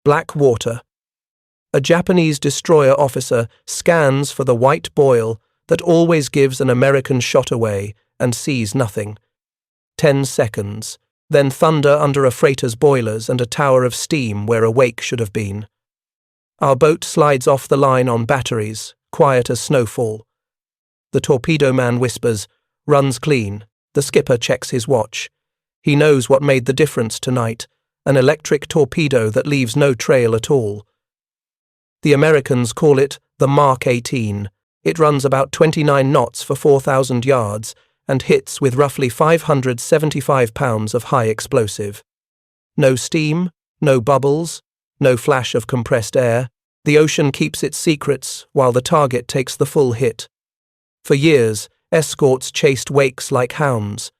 Black water. A Japanese destroyer officer scans for the white boil that always gives an American shot away and sees nothing. 10 seconds. Then thunder under a freighter's boilers and a tower of steam where a wake should have been. Our boat slides off the line on batteries, quiet as snowfall. The torpedo man whispers, runs clean. The skipper checks his watch. He knows what made the difference tonight, an electric torpedo that leaves no trail at all. The Americans call it the Mark 18. It runs about 29 knots for 4,000 yards and hits with roughly 575 pounds of high explosive. No steam, no bubbles, no flash of compressed air. The ocean keeps its secrets while the target takes the full hit. For years, escorts chased wakes like hounds.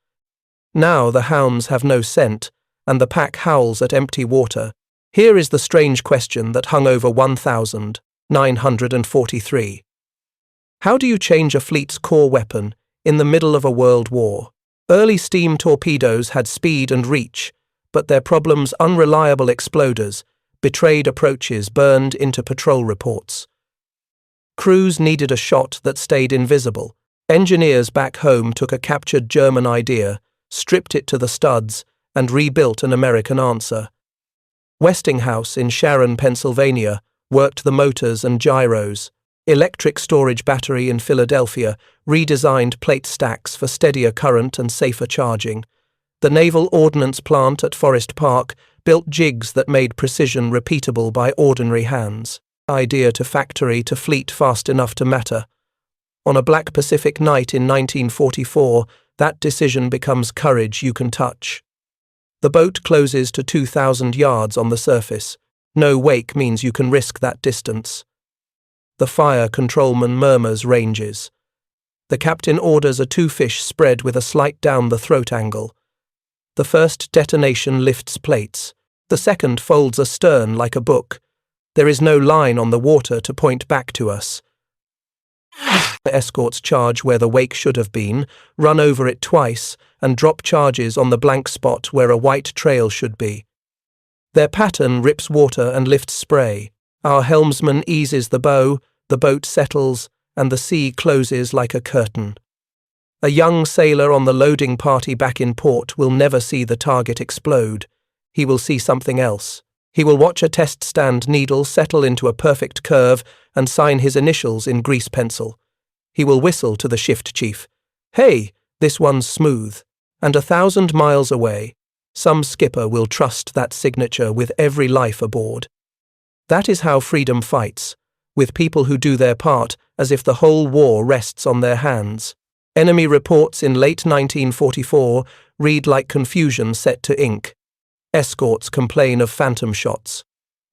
Now the hounds have no scent, and the pack howls at empty water. Here is the strange question that hung over 1,943. How do you change a fleet's core weapon in the middle of a world war? Early steam torpedoes had speed and reach, but their problems unreliable exploders, betrayed approaches burned into patrol reports. Crews needed a shot that stayed invisible. Engineers back home took a captured German idea, stripped it to the studs, and rebuilt an American answer. Westinghouse in Sharon, Pennsylvania, worked the motors and gyros. Electric storage battery in Philadelphia redesigned plate stacks for steadier current and safer charging. The Naval Ordnance Plant at Forest Park built jigs that made precision repeatable by ordinary hands. Idea to factory to fleet fast enough to matter. On a black Pacific night in 1944, that decision becomes courage you can touch. The boat closes to 2,000 yards on the surface. No wake means you can risk that distance. The fire controlman murmurs ranges. The captain orders a 2-fish spread with a slight down-the-throat angle. The first detonation lifts plates. The second folds astern like a book. There is no line on the water to point back to us. The escorts charge where the wake should have been, run over it twice, and drop charges on the blank spot where a white trail should be. Their pattern rips water and lifts spray. Our helmsman eases the bow, the boat settles, and the sea closes like a curtain. A young sailor on the loading party back in port will never see the target explode. He will see something else. He will watch a test stand needle settle into a perfect curve and sign his initials in grease pencil. He will whistle to the shift chief. Hey, this one's smooth. And 1,000 miles away, some skipper will trust that signature with every life aboard. That is how freedom fights, with people who do their part as if the whole war rests on their hands. Enemy reports in late 1944 read like confusion set to ink. Escorts complain of phantom shots.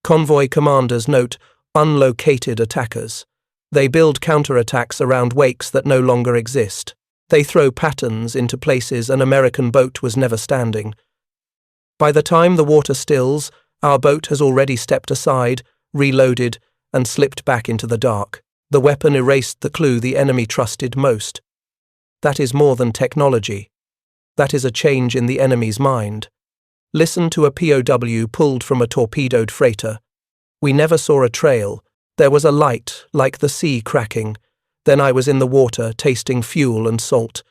Convoy commanders note unlocated attackers. They build counterattacks around wakes that no longer exist. They throw patterns into places an American boat was never standing. By the time the water stills, our boat has already stepped aside, reloaded, and slipped back into the dark. The weapon erased the clue the enemy trusted most. That is more than technology. That is a change in the enemy's mind. Listen to a POW pulled from a torpedoed freighter. We never saw a trail. There was a light, like the sea cracking. Then I was in the water, tasting fuel and salt.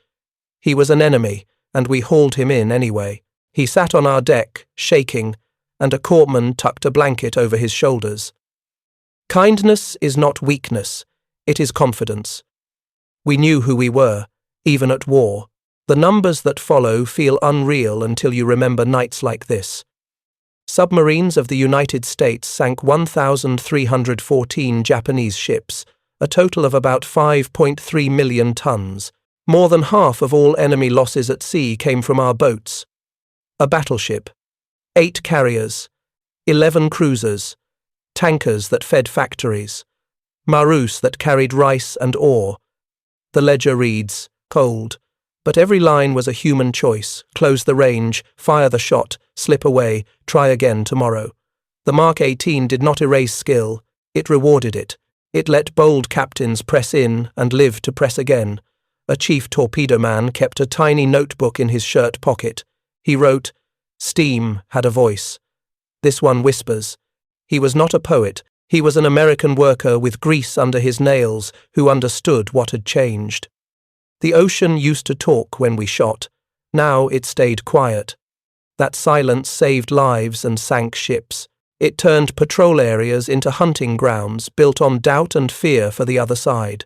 He was an enemy, and we hauled him in anyway. He sat on our deck, shaking, and a corpsman tucked a blanket over his shoulders. Kindness is not weakness, it is confidence. We knew who we were, even at war. The numbers that follow feel unreal until you remember nights like this. Submarines of the United States sank 1,314 Japanese ships, a total of about 5.3 million tons. More than half of all enemy losses at sea came from our boats. A battleship, 8 carriers, 11 cruisers, tankers that fed factories, Marus that carried rice and ore. The ledger reads, cold, but every line was a human choice. Close the range, fire the shot, slip away, try again tomorrow. The Mark 18 did not erase skill, it rewarded it. It let bold captains press in and live to press again. A chief torpedo man kept a tiny notebook in his shirt pocket. He wrote, "Steam had a voice. This one whispers." He was not a poet, he was an American worker with grease under his nails who understood what had changed. The ocean used to talk when we shot, now it stayed quiet. That silence saved lives and sank ships. It turned patrol areas into hunting grounds built on doubt and fear for the other side.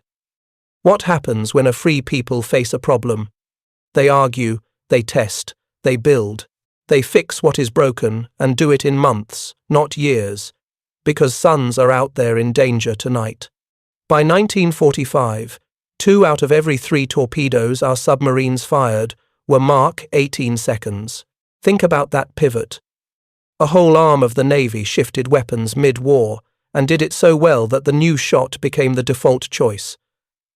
What happens when a free people face a problem? They argue, they test, they build. They fix what is broken and do it in months, not years, because sons are out there in danger tonight. By 1945, 2 out of every 3 torpedoes our submarines fired were Mark 18 seconds. Think about that pivot. A whole arm of the Navy shifted weapons mid-war and did it so well that the new shot became the default choice.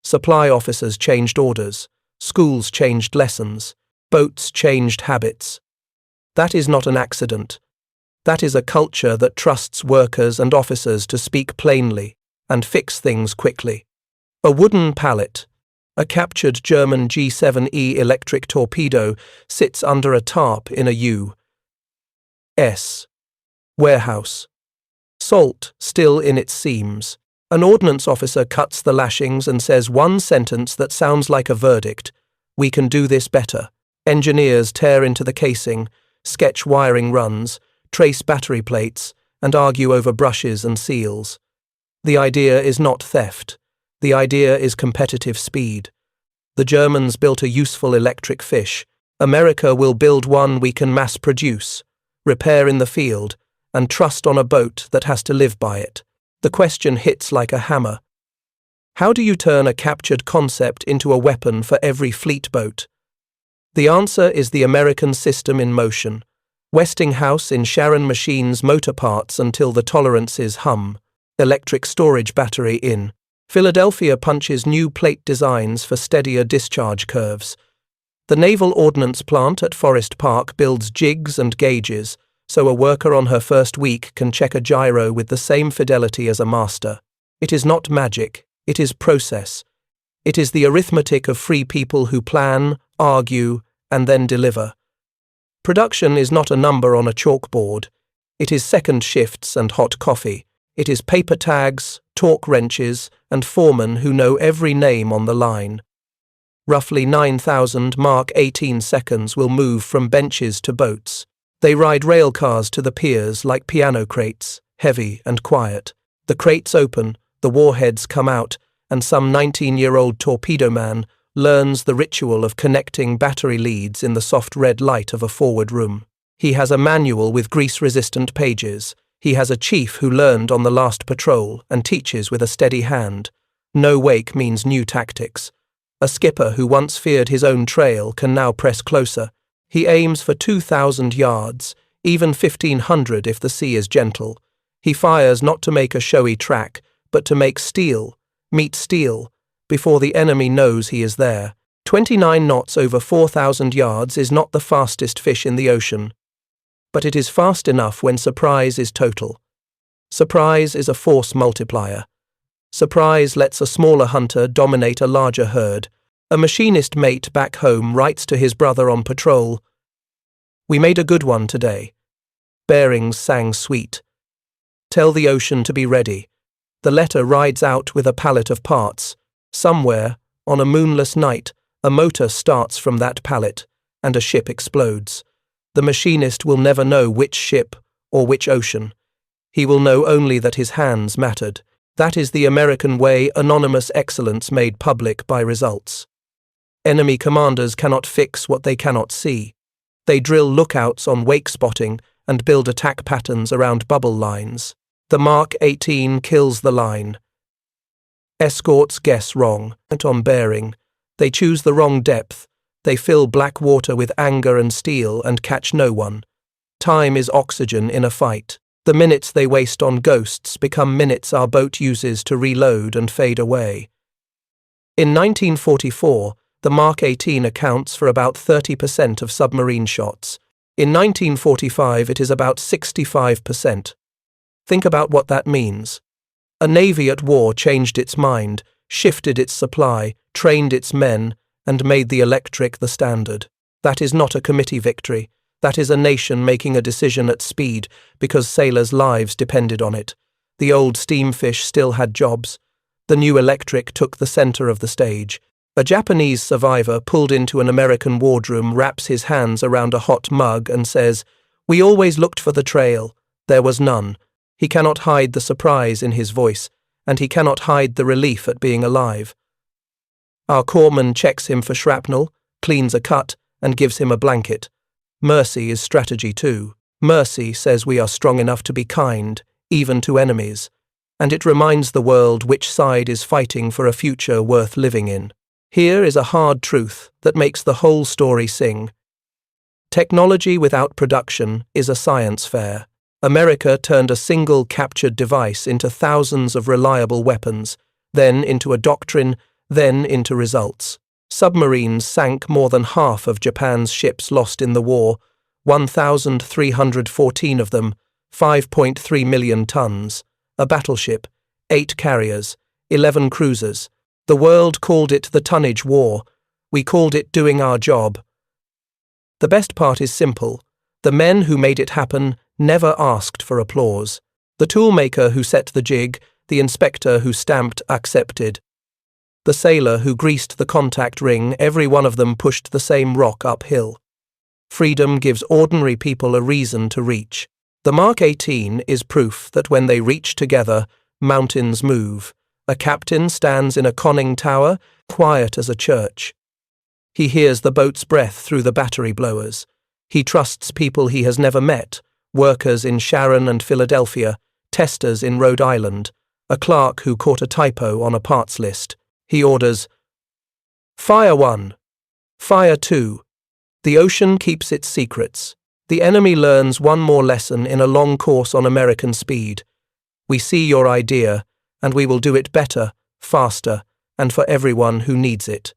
Supply officers changed orders, schools changed lessons, boats changed habits. That is not an accident. That is a culture that trusts workers and officers to speak plainly and fix things quickly. A wooden pallet, a captured German G7E electric torpedo, sits under a tarp in a U.S. warehouse. Salt still in its seams. An ordnance officer cuts the lashings and says one sentence that sounds like a verdict. We can do this better. Engineers tear into the casing, sketch wiring runs, trace battery plates, and argue over brushes and seals. The idea is not theft. The idea is competitive speed. The Germans built a useful electric fish. America will build one we can mass produce, repair in the field, and trust on a boat that has to live by it. The question hits like a hammer. How do you turn a captured concept into a weapon for every fleet boat? The answer is the American system in motion. Westinghouse in Sharon machines motor parts until the tolerances hum. Electric storage battery in. Philadelphia punches new plate designs for steadier discharge curves. The Naval Ordnance Plant at Forest Park builds jigs and gauges, so a worker on her first week can check a gyro with the same fidelity as a master. It is not magic, it is process. It is the arithmetic of free people who plan, argue, and then deliver. Production is not a number on a chalkboard. It is second shifts and hot coffee. It is paper tags, torque wrenches, and foremen who know every name on the line. Roughly 9,000 Mark 18 seconds will move from benches to boats. They ride rail cars to the piers like piano crates, heavy and quiet. The crates open, the warheads come out, and some 19-year-old torpedo man learns the ritual of connecting battery leads in the soft red light of a forward room. He has a manual with grease-resistant pages. He has a chief who learned on the last patrol and teaches with a steady hand. No wake means new tactics. A skipper who once feared his own trail can now press closer. He aims for 2,000 yards, even 1,500 if the sea is gentle. He fires not to make a showy track, but to make steel, meet steel, before the enemy knows he is there. 29 knots over 4,000 yards is not the fastest fish in the ocean, but it is fast enough when surprise is total. Surprise is a force multiplier. Surprise lets a smaller hunter dominate a larger herd. A machinist mate back home writes to his brother on patrol, "We made a good one today." Bearings sang sweet. Tell the ocean to be ready. The letter rides out with a pallet of parts. Somewhere, on a moonless night, a motor starts from that pallet, and a ship explodes. The machinist will never know which ship or which ocean. He will know only that his hands mattered. That is the American way, anonymous excellence made public by results. Enemy commanders cannot fix what they cannot see. They drill lookouts on wake spotting and build attack patterns around bubble lines. The Mark 18 kills the line. Escorts guess wrong, on bearing. They choose the wrong depth. They fill black water with anger and steel and catch no one. Time is oxygen in a fight. The minutes they waste on ghosts become minutes our boat uses to reload and fade away. In 1944, the Mark 18 accounts for about 30% of submarine shots. In 1945, it is about 65%. Think about what that means. A navy at war changed its mind, shifted its supply, trained its men, and made the electric the standard. That is not a committee victory. That is a nation making a decision at speed because sailors' lives depended on it. The old steam fish still had jobs. The new electric took the center of the stage. A Japanese survivor pulled into an American wardroom, wraps his hands around a hot mug and says, "We always looked for the trail. There was none." He cannot hide the surprise in his voice, and he cannot hide the relief at being alive. Our corpsman checks him for shrapnel, cleans a cut, and gives him a blanket. Mercy is strategy too. Mercy says we are strong enough to be kind, even to enemies, and it reminds the world which side is fighting for a future worth living in. Here is a hard truth that makes the whole story sing. Technology without production is a science fair. America turned a single captured device into thousands of reliable weapons, then into a doctrine, then into results. Submarines sank more than half of Japan's ships lost in the war, 1,314 of them, 5.3 million tons, a battleship, 8 carriers, 11 cruisers. The world called it the tonnage war. We called it doing our job. The best part is simple. The men who made it happen never asked for applause. The toolmaker who set the jig, the inspector who stamped accepted. The sailor who greased the contact ring, every one of them pushed the same rock uphill. Freedom gives ordinary people a reason to reach. The Mark 18 is proof that when they reach together, mountains move. A captain stands in a conning tower, quiet as a church. He hears the boat's breath through the battery blowers. He trusts people he has never met, workers in Sharon and Philadelphia, testers in Rhode Island, a clerk who caught a typo on a parts list. He orders, "Fire 1, Fire 2. The ocean keeps its secrets. The enemy learns one more lesson in a long course on American speed. We see your idea, and we will do it better, faster, and for everyone who needs it."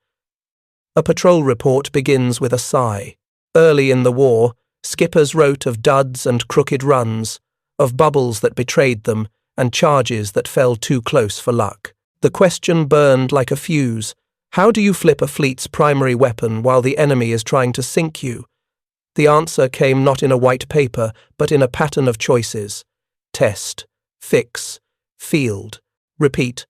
A patrol report begins with a sigh. Early in the war, skippers wrote of duds and crooked runs, of bubbles that betrayed them, and charges that fell too close for luck. The question burned like a fuse. How do you flip a fleet's primary weapon while the enemy is trying to sink you? The answer came not in a white paper, but in a pattern of choices. Test, fix, field, repeat.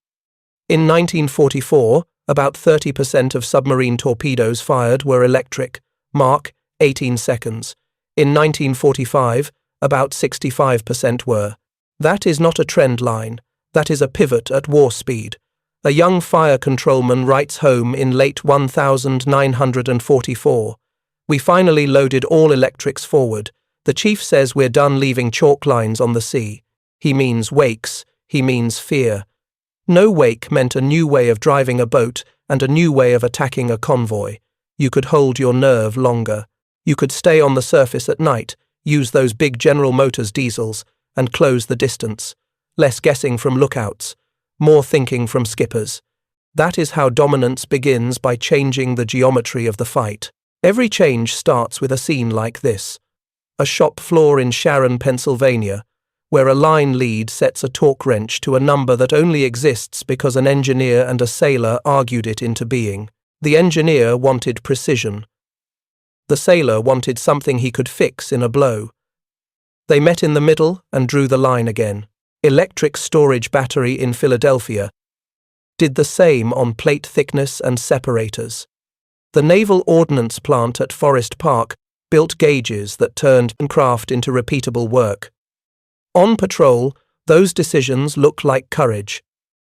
In 1944, about 30% of submarine torpedoes fired were electric, Mark 18 seconds. In 1945, about 65% were. That is not a trend line, that is a pivot at war speed. A young fire controlman writes home in late 1944. "We finally loaded all electrics forward. The chief says we're done leaving chalk lines on the sea." He means wakes, he means fear. No wake meant a new way of driving a boat and a new way of attacking a convoy. You could hold your nerve longer. You could stay on the surface at night, use those big General Motors diesels, and close the distance. Less guessing from lookouts, more thinking from skippers. That is how dominance begins, by changing the geometry of the fight. Every change starts with a scene like this. A shop floor in Sharon, Pennsylvania, where a line lead sets a torque wrench to a number that only exists because an engineer and a sailor argued it into being. The engineer wanted precision. The sailor wanted something he could fix in a blow. They met in the middle and drew the line again. Electric storage battery in Philadelphia did the same on plate thickness and separators. The Naval Ordnance Plant at Forest Park built gauges that turned craft into repeatable work. On patrol, those decisions look like courage.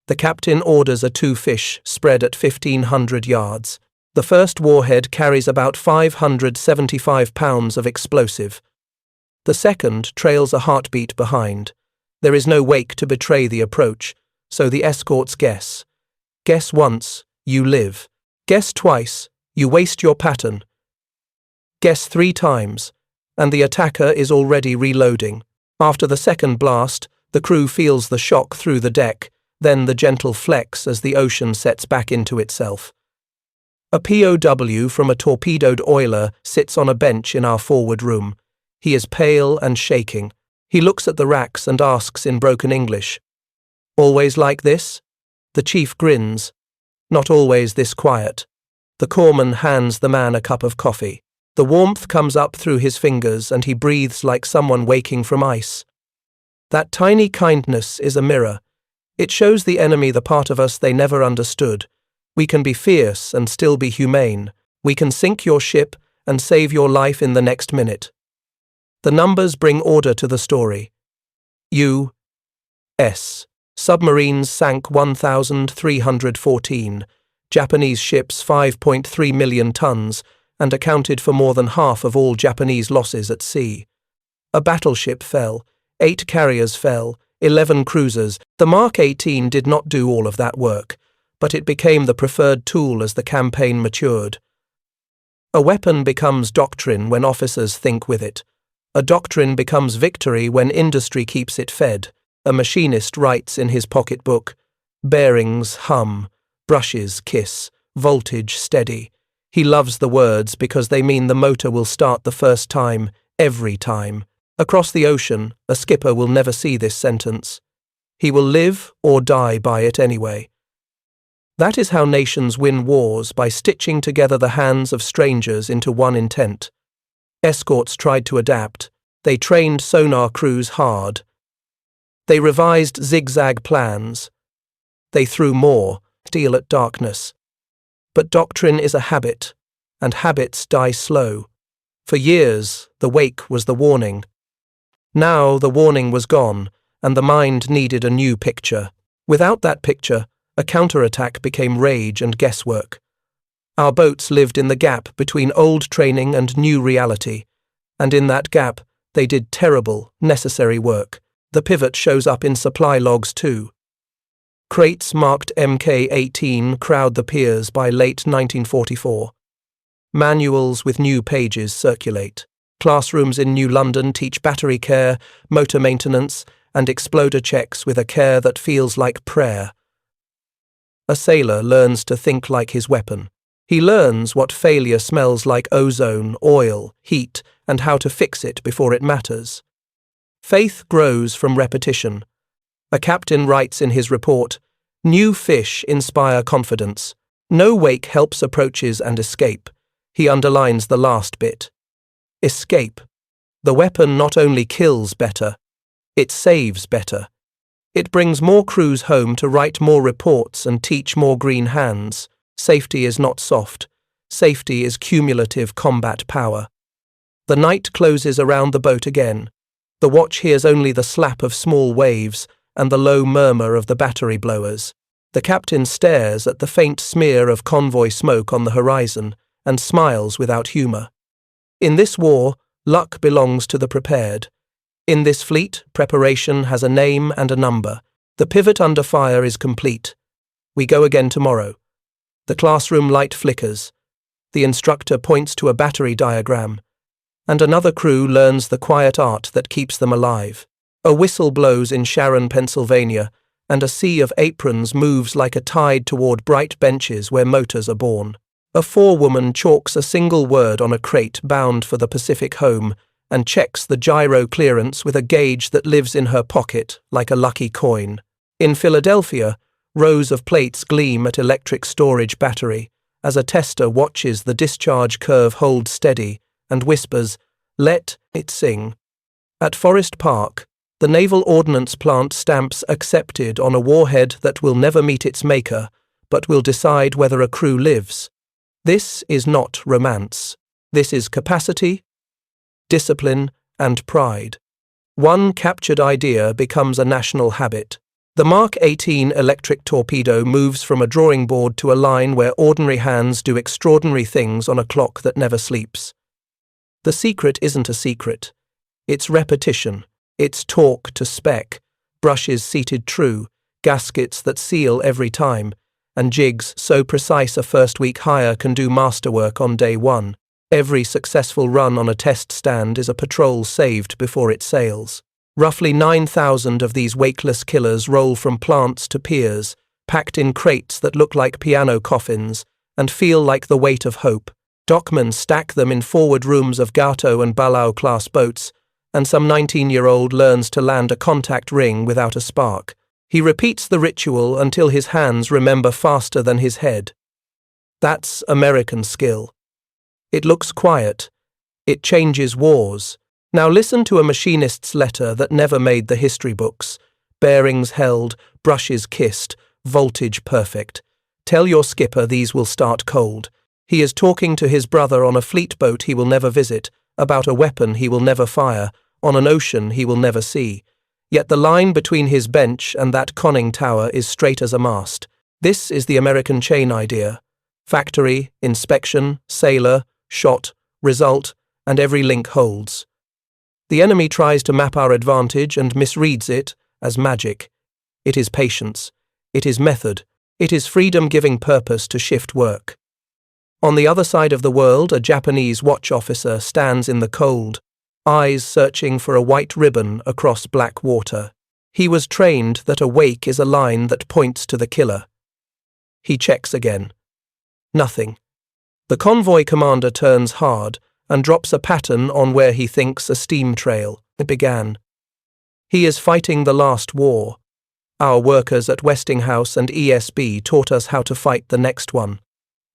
The captain orders a 2-fish spread at 1,500 yards. The first warhead carries about 575 pounds of explosive. The second trails a heartbeat behind. There is no wake to betray the approach, so the escorts guess. Guess once, you live. Guess twice, you waste your pattern. Guess 3 times, and the attacker is already reloading. After the second blast, the crew feels the shock through the deck, then the gentle flex as the ocean sets back into itself. A POW from a torpedoed oiler sits on a bench in our forward room. He is pale and shaking. He looks at the racks and asks in broken English, "Always like this?" The chief grins. "Not always this quiet." The corpsman hands the man a cup of coffee. The warmth comes up through his fingers and he breathes like someone waking from ice. That tiny kindness is a mirror. It shows the enemy the part of us they never understood. We can be fierce and still be humane. We can sink your ship and save your life in the next minute. The numbers bring order to the story. U.S. submarines sank 1,314, Japanese ships 5.3 million tons, and accounted for more than half of all Japanese losses at sea. A battleship fell, 8 carriers fell, 11 cruisers. The Mark 18 did not do all of that work, but it became the preferred tool as the campaign matured. A weapon becomes doctrine when officers think with it. A doctrine becomes victory when industry keeps it fed. A machinist writes in his pocketbook, bearings hum, brushes kiss, voltage steady. He loves the words because they mean the motor will start the first time, every time. Across the ocean, a skipper will never see this sentence. He will live or die by it anyway. That is how nations win wars, by stitching together the hands of strangers into one intent. Escorts tried to adapt. They trained sonar crews hard. They revised zigzag plans. They threw more steel at darkness. But doctrine is a habit, and habits die slow. For years, the wake was the warning. Now the warning was gone, and the mind needed a new picture. Without that picture, a counterattack became rage and guesswork. Our boats lived in the gap between old training and new reality, and in that gap, they did terrible, necessary work. The pivot shows up in supply logs too. Crates marked Mk-18 crowd the piers by late 1944. Manuals with new pages circulate. Classrooms in New London teach battery care, motor maintenance, and exploder checks with a care that feels like prayer. A sailor learns to think like his weapon. He learns what failure smells like: ozone, oil, heat, and how to fix it before it matters. Faith grows from repetition. A captain writes in his report, "New fish inspire confidence. No wake helps approaches and escape." He underlines the last bit. Escape. The weapon not only kills better, it saves better. It brings more crews home to write more reports and teach more green hands. Safety is not soft. Safety is cumulative combat power. The night closes around the boat again. The watch hears only the slap of small waves and the low murmur of the battery blowers. The captain stares at the faint smear of convoy smoke on the horizon and smiles without humour. In this war, luck belongs to the prepared. In this fleet, preparation has a name and a number. The pivot under fire is complete. We go again tomorrow. The classroom light flickers. The instructor points to a battery diagram, and another crew learns the quiet art that keeps them alive. A whistle blows in Sharon, Pennsylvania, and a sea of aprons moves like a tide toward bright benches where motors are born. A forewoman chalks a single word on a crate bound for the Pacific home and checks the gyro clearance with a gauge that lives in her pocket like a lucky coin. In Philadelphia, rows of plates gleam at electric storage battery as a tester watches the discharge curve hold steady and whispers, "Let it sing." At Forest Park, the Naval Ordnance Plant stamps accepted on a warhead that will never meet its maker, but will decide whether a crew lives. This is not romance. This is capacity, discipline, and pride. One captured idea becomes a national habit. The Mark 18 electric torpedo moves from a drawing board to a line where ordinary hands do extraordinary things on a clock that never sleeps. The secret isn't a secret. It's repetition. It's torque to spec, brushes seated true, gaskets that seal every time, and jigs so precise a first-week hire can do masterwork on day one. Every successful run on a test stand is a patrol saved before it sails. Roughly 9,000 of these wakeless killers roll from plants to piers, packed in crates that look like piano coffins and feel like the weight of hope. Dockmen stack them in forward rooms of Gato and Balau-class boats, and some 19-year-old learns to land a contact ring without a spark. He repeats the ritual until his hands remember faster than his head. That's American skill. It looks quiet, It changes wars. Now listen to a machinist's letter that never made the history books. Bearings held, brushes kissed, voltage perfect. Tell your skipper these will start cold. He is talking to his brother on a fleet boat he will never visit, about a weapon he will never fire, on an ocean he will never see. Yet the line between his bench and that conning tower is straight as a mast. This is the American chain idea. Factory, inspection, sailor, shot, result, and every link holds. The enemy tries to map our advantage and misreads it as magic. It is patience. It is method. It is freedom giving purpose to shift work. On the other side of the world, a Japanese watch officer stands in the cold, eyes searching for a white ribbon across black water. He was trained that a wake is a line that points to the killer. He checks again. Nothing. The convoy commander turns hard and drops a pattern on where he thinks a steam trail began. He is fighting the last war. Our workers at Westinghouse and ESB taught us how to fight the next one.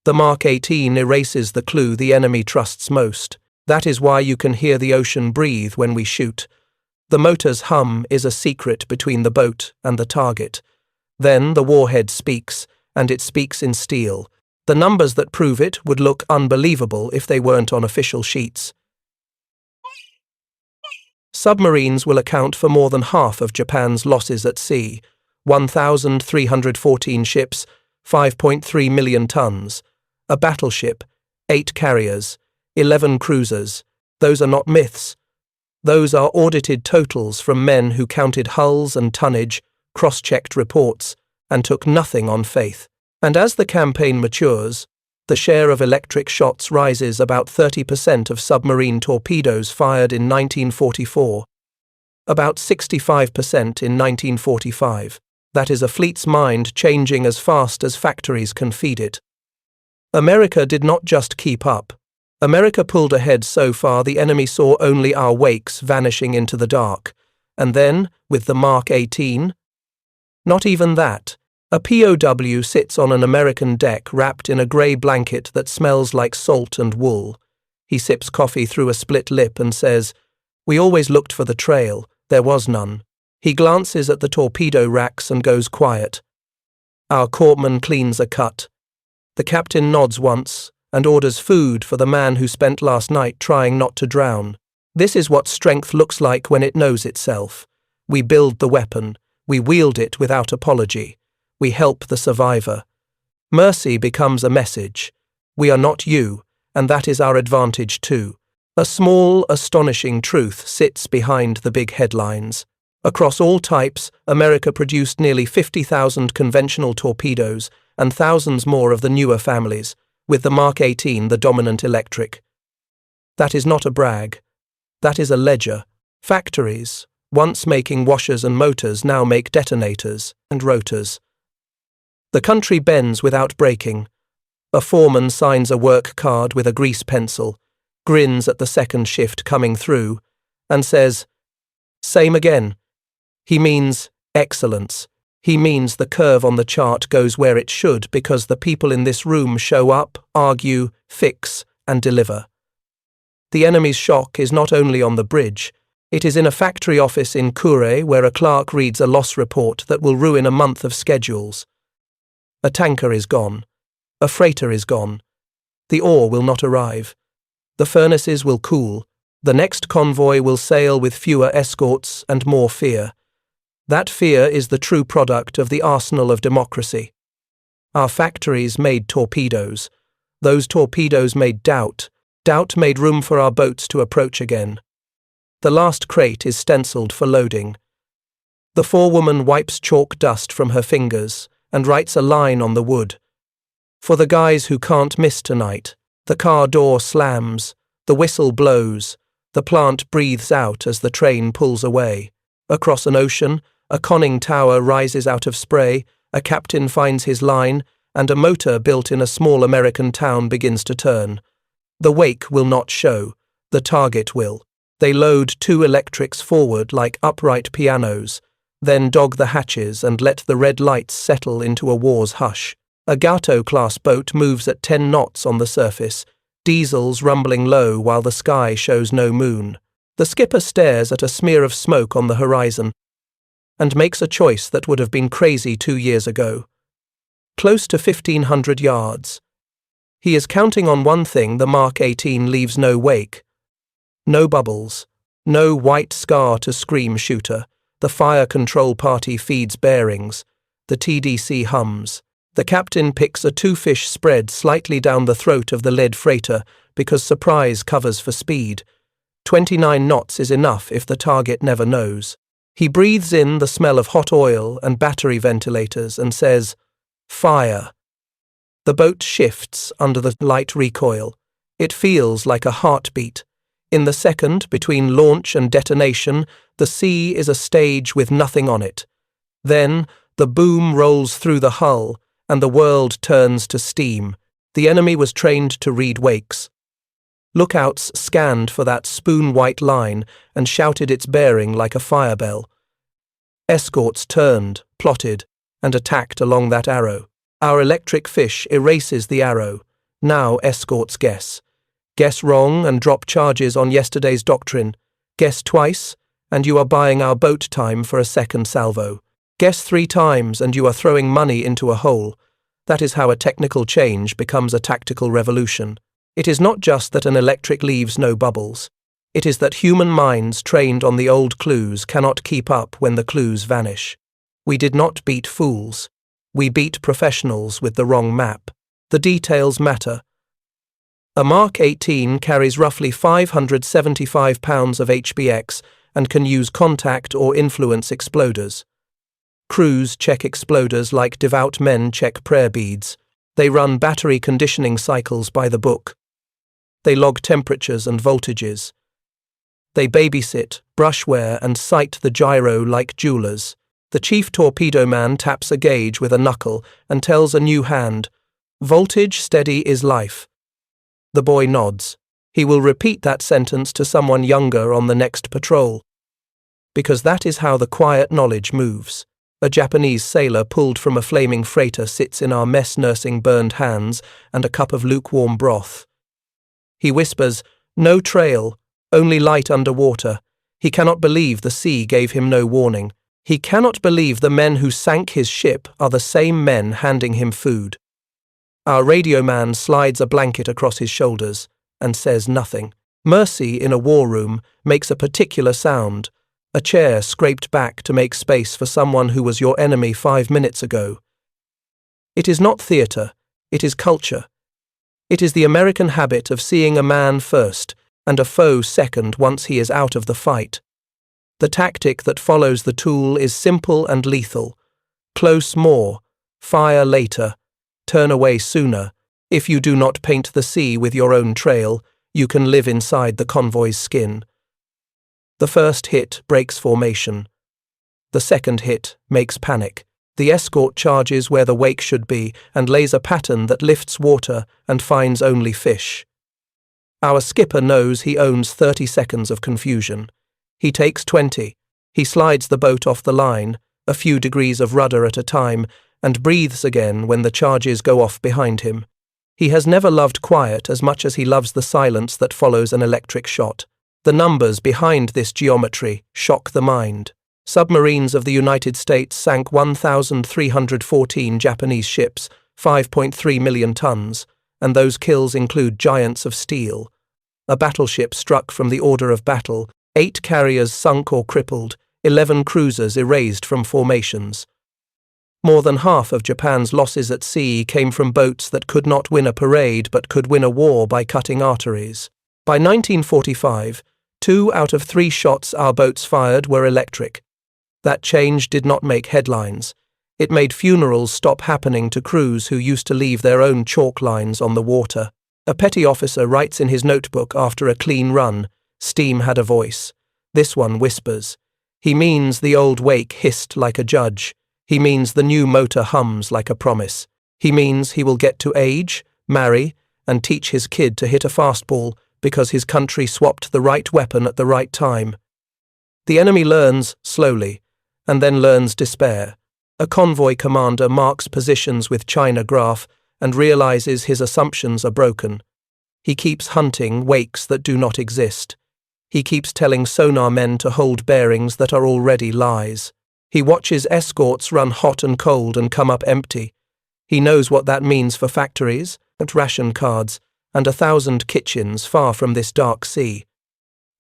The Mark 18 erases the clue the enemy trusts most. That is why you can hear the ocean breathe when we shoot. The motor's hum is a secret between the boat and the target. Then the warhead speaks, and it speaks in steel. The numbers that prove it would look unbelievable if they weren't on official sheets. Submarines will account for more than half of Japan's losses at sea. 1,314 ships, 5.3 million tons. A battleship, 8 carriers, 11 cruisers. Those are not myths. Those are audited totals from men who counted hulls and tonnage, cross-checked reports, and took nothing on faith. And as the campaign matures, the share of electric shots rises about 30% of submarine torpedoes fired in 1944, about 65% in 1945. That is a fleet's mind changing as fast as factories can feed it. America did not just keep up. America pulled ahead so far the enemy saw only our wakes vanishing into the dark. And then, with the Mark 18, not even that. A POW sits on an American deck wrapped in a grey blanket that smells like salt and wool. He sips coffee through a split lip and says, "We always looked for the trail. There was none." He glances at the torpedo racks and goes quiet. Our corpsman cleans a cut. The captain nods once and orders food for the man who spent last night trying not to drown. This is what strength looks like when it knows itself. We build the weapon. We wield it without apology. We help the survivor. Mercy becomes a message. We are not you, and that is our advantage too. A small, astonishing truth sits behind the big headlines. Across all types, America produced nearly 50,000 conventional torpedoes and thousands more of the newer families, with the Mark 18 the dominant electric. That is not a brag. That is a ledger. Factories, once making washers and motors, now make detonators and rotors. The country bends without breaking. A foreman signs a work card with a grease pencil, grins at the second shift coming through, and says, "Same again." He means excellence. He means the curve on the chart goes where it should because the people in this room show up, argue, fix, and deliver. The enemy's shock is not only on the bridge, it is in a factory office in Kure where a clerk reads a loss report that will ruin a month of schedules. A tanker is gone. A freighter is gone. The ore will not arrive. The furnaces will cool. The next convoy will sail with fewer escorts and more fear. That fear is the true product of the arsenal of democracy. Our factories made torpedoes. Those torpedoes made doubt. Doubt made room for our boats to approach again. The last crate is stenciled for loading. The forewoman wipes chalk dust from her fingers and writes a line on the wood. For the guys who can't miss tonight, the car door slams, the whistle blows, the plant breathes out as the train pulls away. Across an ocean, a conning tower rises out of spray, a captain finds his line, and a motor built in a small American town begins to turn. The wake will not show, the target will. They load 2 electrics forward like upright pianos, then dog the hatches and let the red lights settle into a war's hush. A Gato-class boat moves at 10 knots on the surface, diesels rumbling low while the sky shows no moon. The skipper stares at a smear of smoke on the horizon and makes a choice that would have been crazy 2 years ago. Close to 1,500 yards. He is counting on one thing: the Mark 18 leaves no wake. No bubbles. No white scar to scream shooter. The fire control party feeds bearings. The TDC hums. The captain picks a 2-fish spread slightly down the throat of the lead freighter because surprise covers for speed. 29 knots is enough if the target never knows. He breathes in the smell of hot oil and battery ventilators and says, "Fire." The boat shifts under the light recoil. It feels like a heartbeat. In the second between launch and detonation, the sea is a stage with nothing on it. Then the boom rolls through the hull, and the world turns to steam. The enemy was trained to read wakes. Lookouts scanned for that spoon-white line and shouted its bearing like a fire bell. Escorts turned, plotted, and attacked along that arrow. Our electric fish erases the arrow. Now escorts guess. Guess wrong and drop charges on yesterday's doctrine. Guess twice, and you are buying our boat time for a second salvo. Guess 3 times, and you are throwing money into a hole. That is how a technical change becomes a tactical revolution. It is not just that an electric leaves no bubbles. It is that human minds trained on the old clues cannot keep up when the clues vanish. We did not beat fools. We beat professionals with the wrong map. The details matter. A Mark 18 carries roughly 575 pounds of HBX and can use contact or influence exploders. Crews check exploders like devout men check prayer beads. They run battery conditioning cycles by the book. They log temperatures and voltages. They babysit, brush wear, and sight the gyro like jewelers. The chief torpedo man taps a gauge with a knuckle and tells a new hand, "Voltage steady is life." The boy nods. He will repeat that sentence to someone younger on the next patrol. Because that is how the quiet knowledge moves. A Japanese sailor pulled from a flaming freighter sits in our mess nursing burned hands and a cup of lukewarm broth. He whispers, "No trail, only light underwater." He cannot believe the sea gave him no warning. He cannot believe the men who sank his ship are the same men handing him food. Our radio man slides a blanket across his shoulders and says nothing. Mercy in a war room makes a particular sound, a chair scraped back to make space for someone who was your enemy 5 minutes ago. It is not theatre, it is culture. It is the American habit of seeing a man first and a foe second once he is out of the fight. The tactic that follows the tool is simple and lethal. Close more, fire later, turn away sooner. If you do not paint the sea with your own trail, you can live inside the convoy's skin. The first hit breaks formation. The second hit makes panic. The escort charges where the wake should be and lays a pattern that lifts water and finds only fish. Our skipper knows he owns 30 seconds of confusion. He takes 20. He slides the boat off the line, a few degrees of rudder at a time, and breathes again when the charges go off behind him. He has never loved quiet as much as he loves the silence that follows an electric shot. The numbers behind this geometry shock the mind. Submarines of the United States sank 1,314 Japanese ships, 5.3 million tons, and those kills include giants of steel. A battleship struck from the order of battle, 8 carriers sunk or crippled, 11 cruisers erased from formations. More than half of Japan's losses at sea came from boats that could not win a parade but could win a war by cutting arteries. By 1945, 2 out of 3 shots our boats fired were electric. That change did not make headlines. It made funerals stop happening to crews who used to leave their own chalk lines on the water. A petty officer writes in his notebook after a clean run, "Steam had a voice. This one whispers." He means the old wake hissed like a judge. He means the new motor hums like a promise. He means he will get to age, marry, and teach his kid to hit a fastball because his country swapped the right weapon at the right time. The enemy learns slowly, and then learns despair. A convoy commander marks positions with China graph and realizes his assumptions are broken. He keeps hunting wakes that do not exist. He keeps telling sonar men to hold bearings that are already lies. He watches escorts run hot and cold and come up empty. He knows what that means for factories, and ration cards, and 1,000 kitchens far from this dark sea.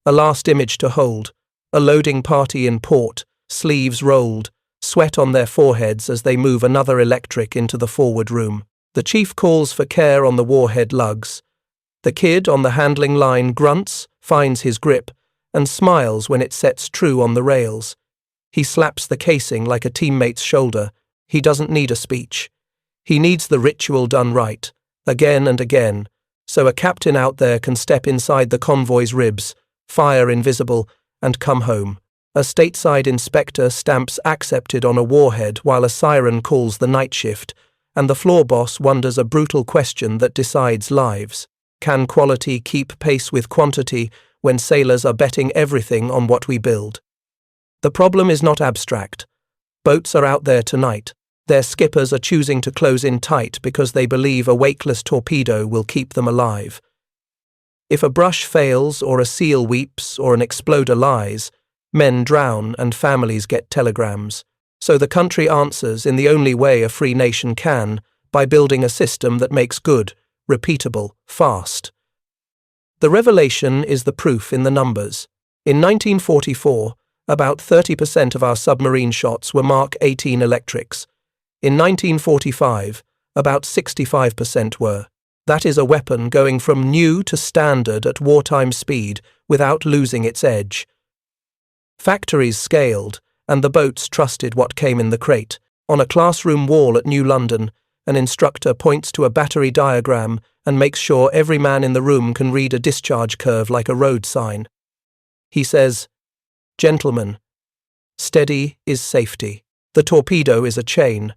A last image to hold, a loading party in port, sleeves rolled, sweat on their foreheads as they move another electric into the forward room. The chief calls for care on the warhead lugs. The kid on the handling line grunts, finds his grip, and smiles when it sets true on the rails. He slaps the casing like a teammate's shoulder. He doesn't need a speech. He needs the ritual done right, again and again, so a captain out there can step inside the convoy's ribs, fire invisible, and come home. A stateside inspector stamps accepted on a warhead while a siren calls the night shift, and the floor boss wonders a brutal question that decides lives. Can quality keep pace with quantity when sailors are betting everything on what we build? The problem is not abstract. Boats are out there tonight. Their skippers are choosing to close in tight because they believe a wakeless torpedo will keep them alive. If a brush fails, or a seal weeps, or an exploder lies, men drown and families get telegrams. So the country answers in the only way a free nation can, by building a system that makes good, repeatable, fast. The revelation is the proof in the numbers. In 1944, about 30% of our submarine shots were Mark 18 electrics. In 1945, about 65% were. That is a weapon going from new to standard at wartime speed without losing its edge. Factories scaled, and the boats trusted what came in the crate. On a classroom wall at New London, an instructor points to a battery diagram and makes sure every man in the room can read a discharge curve like a road sign. He says, "Gentlemen, steady is safety. The torpedo is a chain.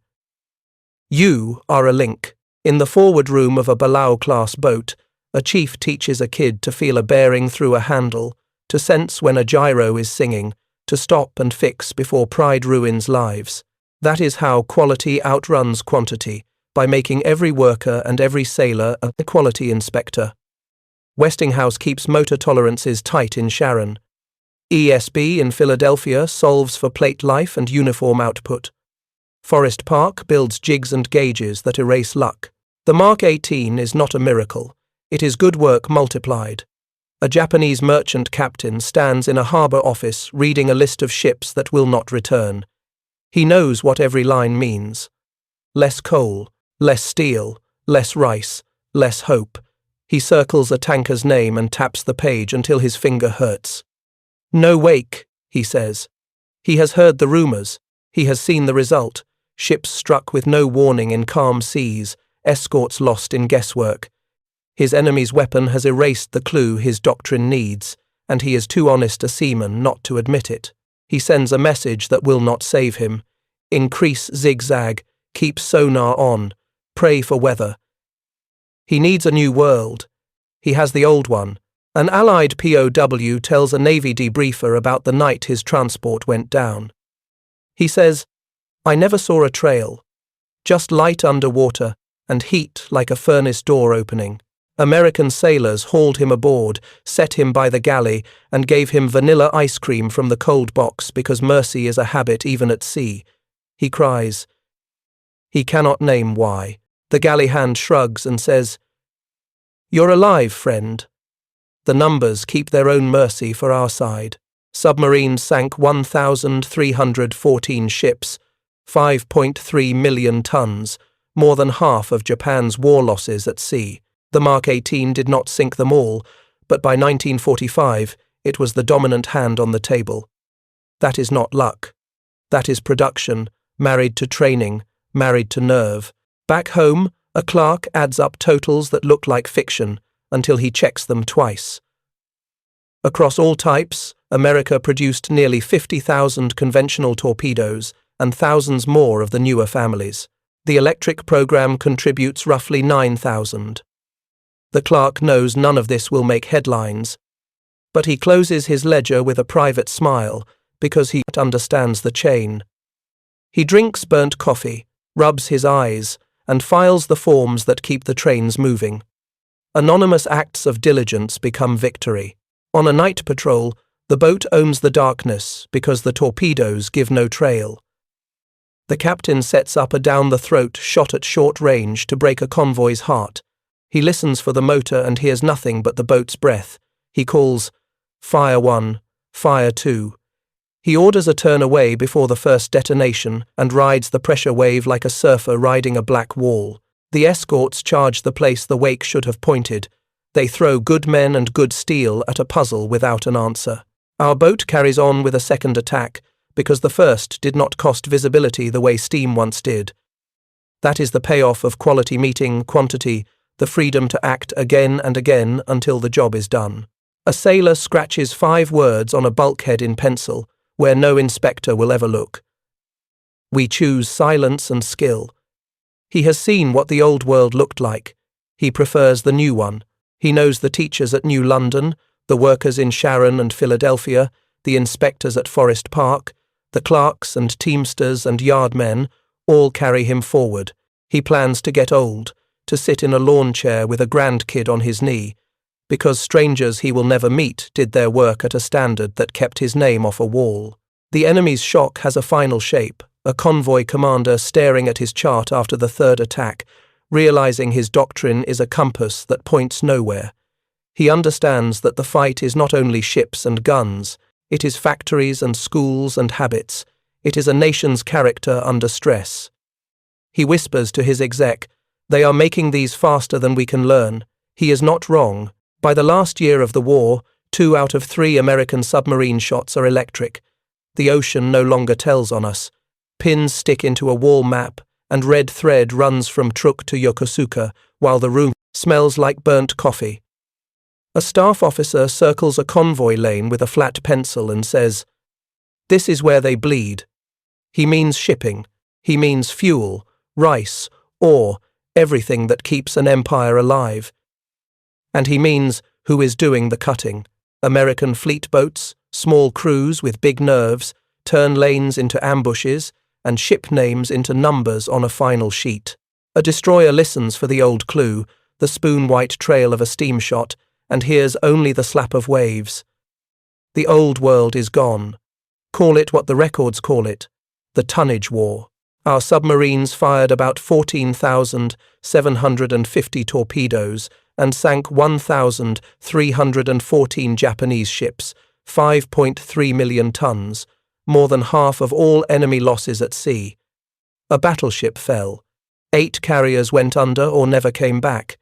You are a link." In the forward room of a Palau-class boat, a chief teaches a kid to feel a bearing through a handle, to sense when a gyro is singing, to stop and fix before pride ruins lives. That is how quality outruns quantity, by making every worker and every sailor a quality inspector. Westinghouse keeps motor tolerances tight in Sharon. ESB in Philadelphia solves for plate life and uniform output. Forest Park builds jigs and gauges that erase luck. The Mark 18 is not a miracle. It is good work multiplied. A Japanese merchant captain stands in a harbour office reading a list of ships that will not return. He knows what every line means. Less coal, less steel, less rice, less hope. He circles a tanker's name and taps the page until his finger hurts. No wake, he says. He has heard the rumours. He has seen the result. Ships struck with no warning in calm seas, escorts lost in guesswork. His enemy's weapon has erased the clue his doctrine needs, and he is too honest a seaman not to admit it. He sends a message that will not save him. Increase zigzag, keep sonar on, pray for weather. He needs a new world. He has the old one. An Allied POW tells a Navy debriefer about the night his transport went down. He says, "I never saw a trail. Just light underwater and heat like a furnace door opening. American sailors hauled him aboard, set him by the galley, and gave him vanilla ice cream from the cold box because mercy is a habit even at sea." He cries. He cannot name why. The galley hand shrugs and says, "You're alive, friend." The numbers keep their own mercy for our side. Submarines sank 1,314 ships, 5.3 million tons, more than half of Japan's war losses at sea. The Mark 18 did not sink them all, but by 1945 it was the dominant hand on the table. That is not luck. That is production, married to training, married to nerve. Back home, a clerk adds up totals that look like fiction until he checks them twice. Across all types, America produced nearly 50,000 conventional torpedoes and thousands more of the newer families. The electric program contributes roughly 9,000. The clerk knows none of this will make headlines, but he closes his ledger with a private smile because he understands the chain. He drinks burnt coffee, rubs his eyes, and files the forms that keep the trains moving. Anonymous acts of diligence become victory. On a night patrol, the boat owns the darkness because the torpedoes give no trail. The captain sets up a down-the-throat shot at short range to break a convoy's heart. He listens for the motor and hears nothing but the boat's breath. He calls, "Fire 1, Fire 2. He orders a turn away before the first detonation and rides the pressure wave like a surfer riding a black wall. The escorts charge the place the wake should have pointed. They throw good men and good steel at a puzzle without an answer. Our boat carries on with a second attack, because the first did not cost visibility the way steam once did. That is the payoff of quality meeting quantity, the freedom to act again and again until the job is done. A sailor scratches 5 words on a bulkhead in pencil, where no inspector will ever look. We choose silence and skill. He has seen what the old world looked like. He prefers the new one. He knows the teachers at New London, the workers in Sharon and Philadelphia, the inspectors at Forest Park, the clerks and teamsters and yardmen, all carry him forward. He plans to get old, to sit in a lawn chair with a grandkid on his knee, because strangers he will never meet did their work at a standard that kept his name off a wall. The enemy's shock has a final shape, a convoy commander staring at his chart after the third attack, realizing his doctrine is a compass that points nowhere. He understands that the fight is not only ships and guns, it is factories and schools and habits. It is a nation's character under stress. He whispers to his exec, "They are making these faster than we can learn." He is not wrong. By the last year of the war, 2 out of 3 American submarine shots are electric. The ocean no longer tells on us. Pins stick into a wall map, and red thread runs from Truk to Yokosuka, while the room smells like burnt coffee. A staff officer circles a convoy lane with a flat pencil and says, "This is where they bleed." He means shipping. He means fuel, rice, ore, everything that keeps an empire alive. And he means who is doing the cutting. American fleet boats, small crews with big nerves, turn lanes into ambushes, and ship names into numbers on a final sheet. A destroyer listens for the old clue, the spoon-white trail of a steam shot, and hears only the slap of waves. The old world is gone. Call it what the records call it, the tonnage war. Our submarines fired about 14,750 torpedoes and sank 1,314 Japanese ships, 5.3 million tons, more than half of all enemy losses at sea. A battleship fell. 8 carriers went under or never came back.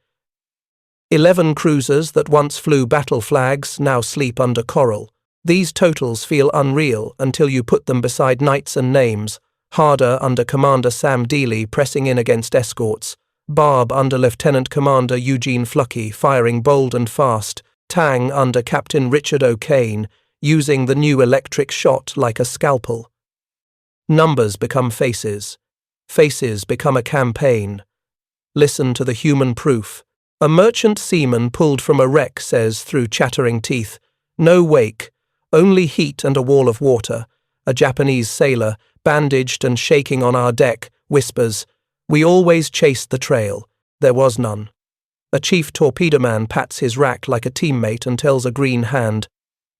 11 cruisers that once flew battle flags now sleep under coral. These totals feel unreal until you put them beside knights and names, Harder under Commander Sam Dealey pressing in against escorts, Barb under Lieutenant Commander Eugene Fluckey firing bold and fast, Tang under Captain Richard O'Kane, using the new electric shot like a scalpel. Numbers become faces. Faces become a campaign. Listen to the human proof. A merchant seaman pulled from a wreck says through chattering teeth, "No wake, only heat and a wall of water." A Japanese sailor, bandaged and shaking on our deck, whispers, "We always chased the trail. There was none." A chief torpedo man pats his rack like a teammate and tells a green hand,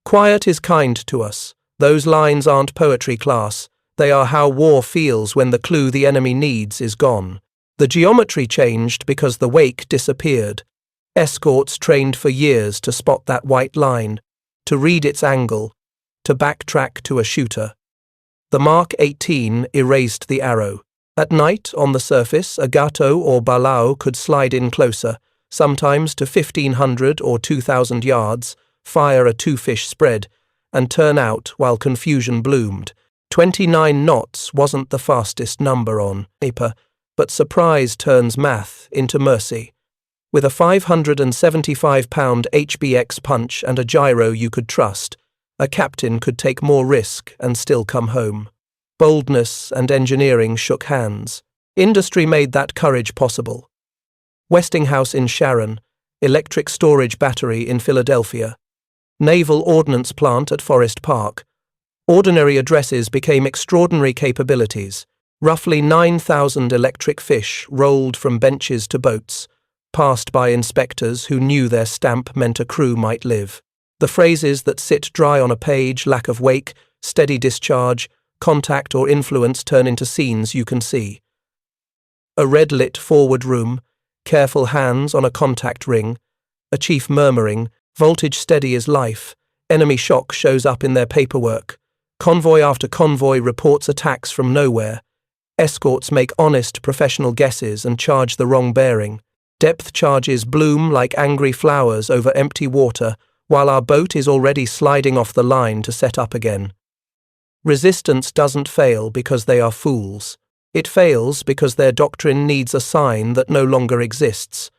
"Quiet is kind to us. Those lines aren't poetry class. They are how war feels when the clue the enemy needs is gone." The geometry changed because the wake disappeared. Escorts trained for years to spot that white line, to read its angle, to backtrack to a shooter. The Mark 18 erased the arrow. At night, on the surface, a gato or balao could slide in closer, sometimes to 1,500 or 2,000 yards, fire a 2-fish spread, and turn out while confusion bloomed. 29 knots wasn't the fastest number on paper, but surprise turns math into mercy. With a 575-pound HBX punch and a gyro you could trust, a captain could take more risk and still come home. Boldness and engineering shook hands. Industry made that courage possible. Westinghouse in Sharon, electric storage battery in Philadelphia, naval ordnance plant at Forest Park. Ordinary addresses became extraordinary capabilities. Roughly 9,000 electric fish rolled from benches to boats. passed by inspectors who knew their stamp meant a crew might live. The phrases that sit dry on a page, lack of wake, steady discharge, contact or influence, turn into scenes you can see. A red-lit forward room, careful hands on a contact ring, a chief murmuring, voltage steady as life, enemy shock shows up in their paperwork, convoy after convoy reports attacks from nowhere, escorts make honest professional guesses and charge the wrong bearing, depth charges bloom like angry flowers over empty water while our boat is already sliding off the line to set up again. Resistance doesn't fail because they are fools. It fails because their doctrine needs a sign that no longer exists.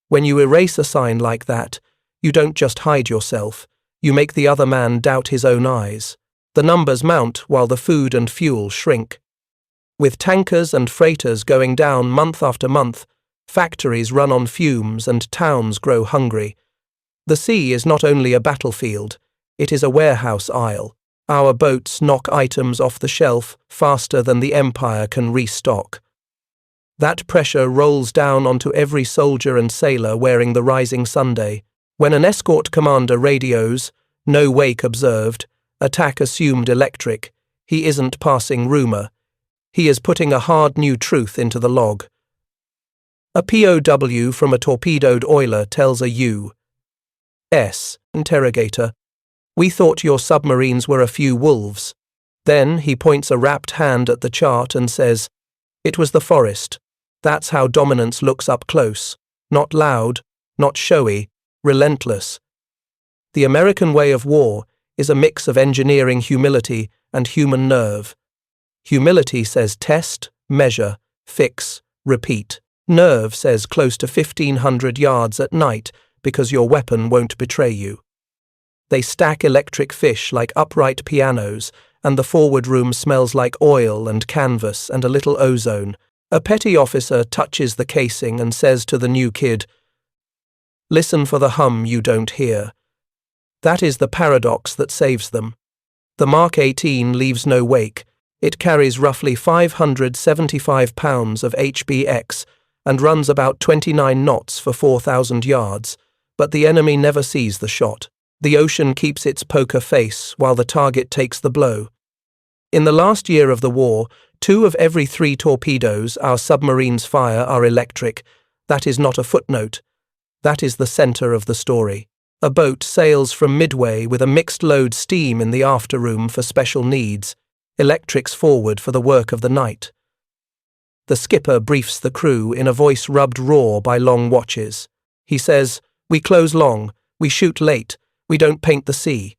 When you erase a sign like that, you don't just hide yourself, you make the other man doubt his own eyes. The numbers mount while the food and fuel shrink. With tankers and freighters going down month after month, factories run on fumes and towns grow hungry. The sea is not only a battlefield, it is a warehouse aisle. Our boats knock items off the shelf faster than the empire can restock. That pressure rolls down onto every soldier and sailor wearing the rising Sunday. When an escort commander radios, "No wake observed, attack assumed electric," he isn't passing rumor. He is putting a hard new truth into the log. A POW from a torpedoed oiler tells a U.S. interrogator, "We thought your submarines were a few wolves." Then he points a wrapped hand at the chart and says, "It was the forest." That's how dominance looks up close. Not loud, not showy, relentless. The American way of war is a mix of engineering humility and human nerve. Humility says test, measure, fix, repeat. Nerve says close to 1,500 yards at night because your weapon won't betray you. They stack electric fish like upright pianos, and the forward room smells like oil and canvas and a little ozone. A petty officer touches the casing and says to the new kid, "Listen for the hum you don't hear." That is the paradox that saves them. The Mark 18 leaves no wake. It carries roughly 575 pounds of HBX and runs about 29 knots for 4,000 yards, but the enemy never sees the shot. The ocean keeps its poker face while the target takes the blow. In the last year of the war, 2 of every 3 torpedoes our submarines fire are electric. That is not a footnote. That is the center of the story. A boat sails from Midway with a mixed-load steam in the afterroom for special needs, electrics forward for the work of the night. The skipper briefs the crew in a voice rubbed raw by long watches. He says, "We close long, we shoot late, we don't paint the sea."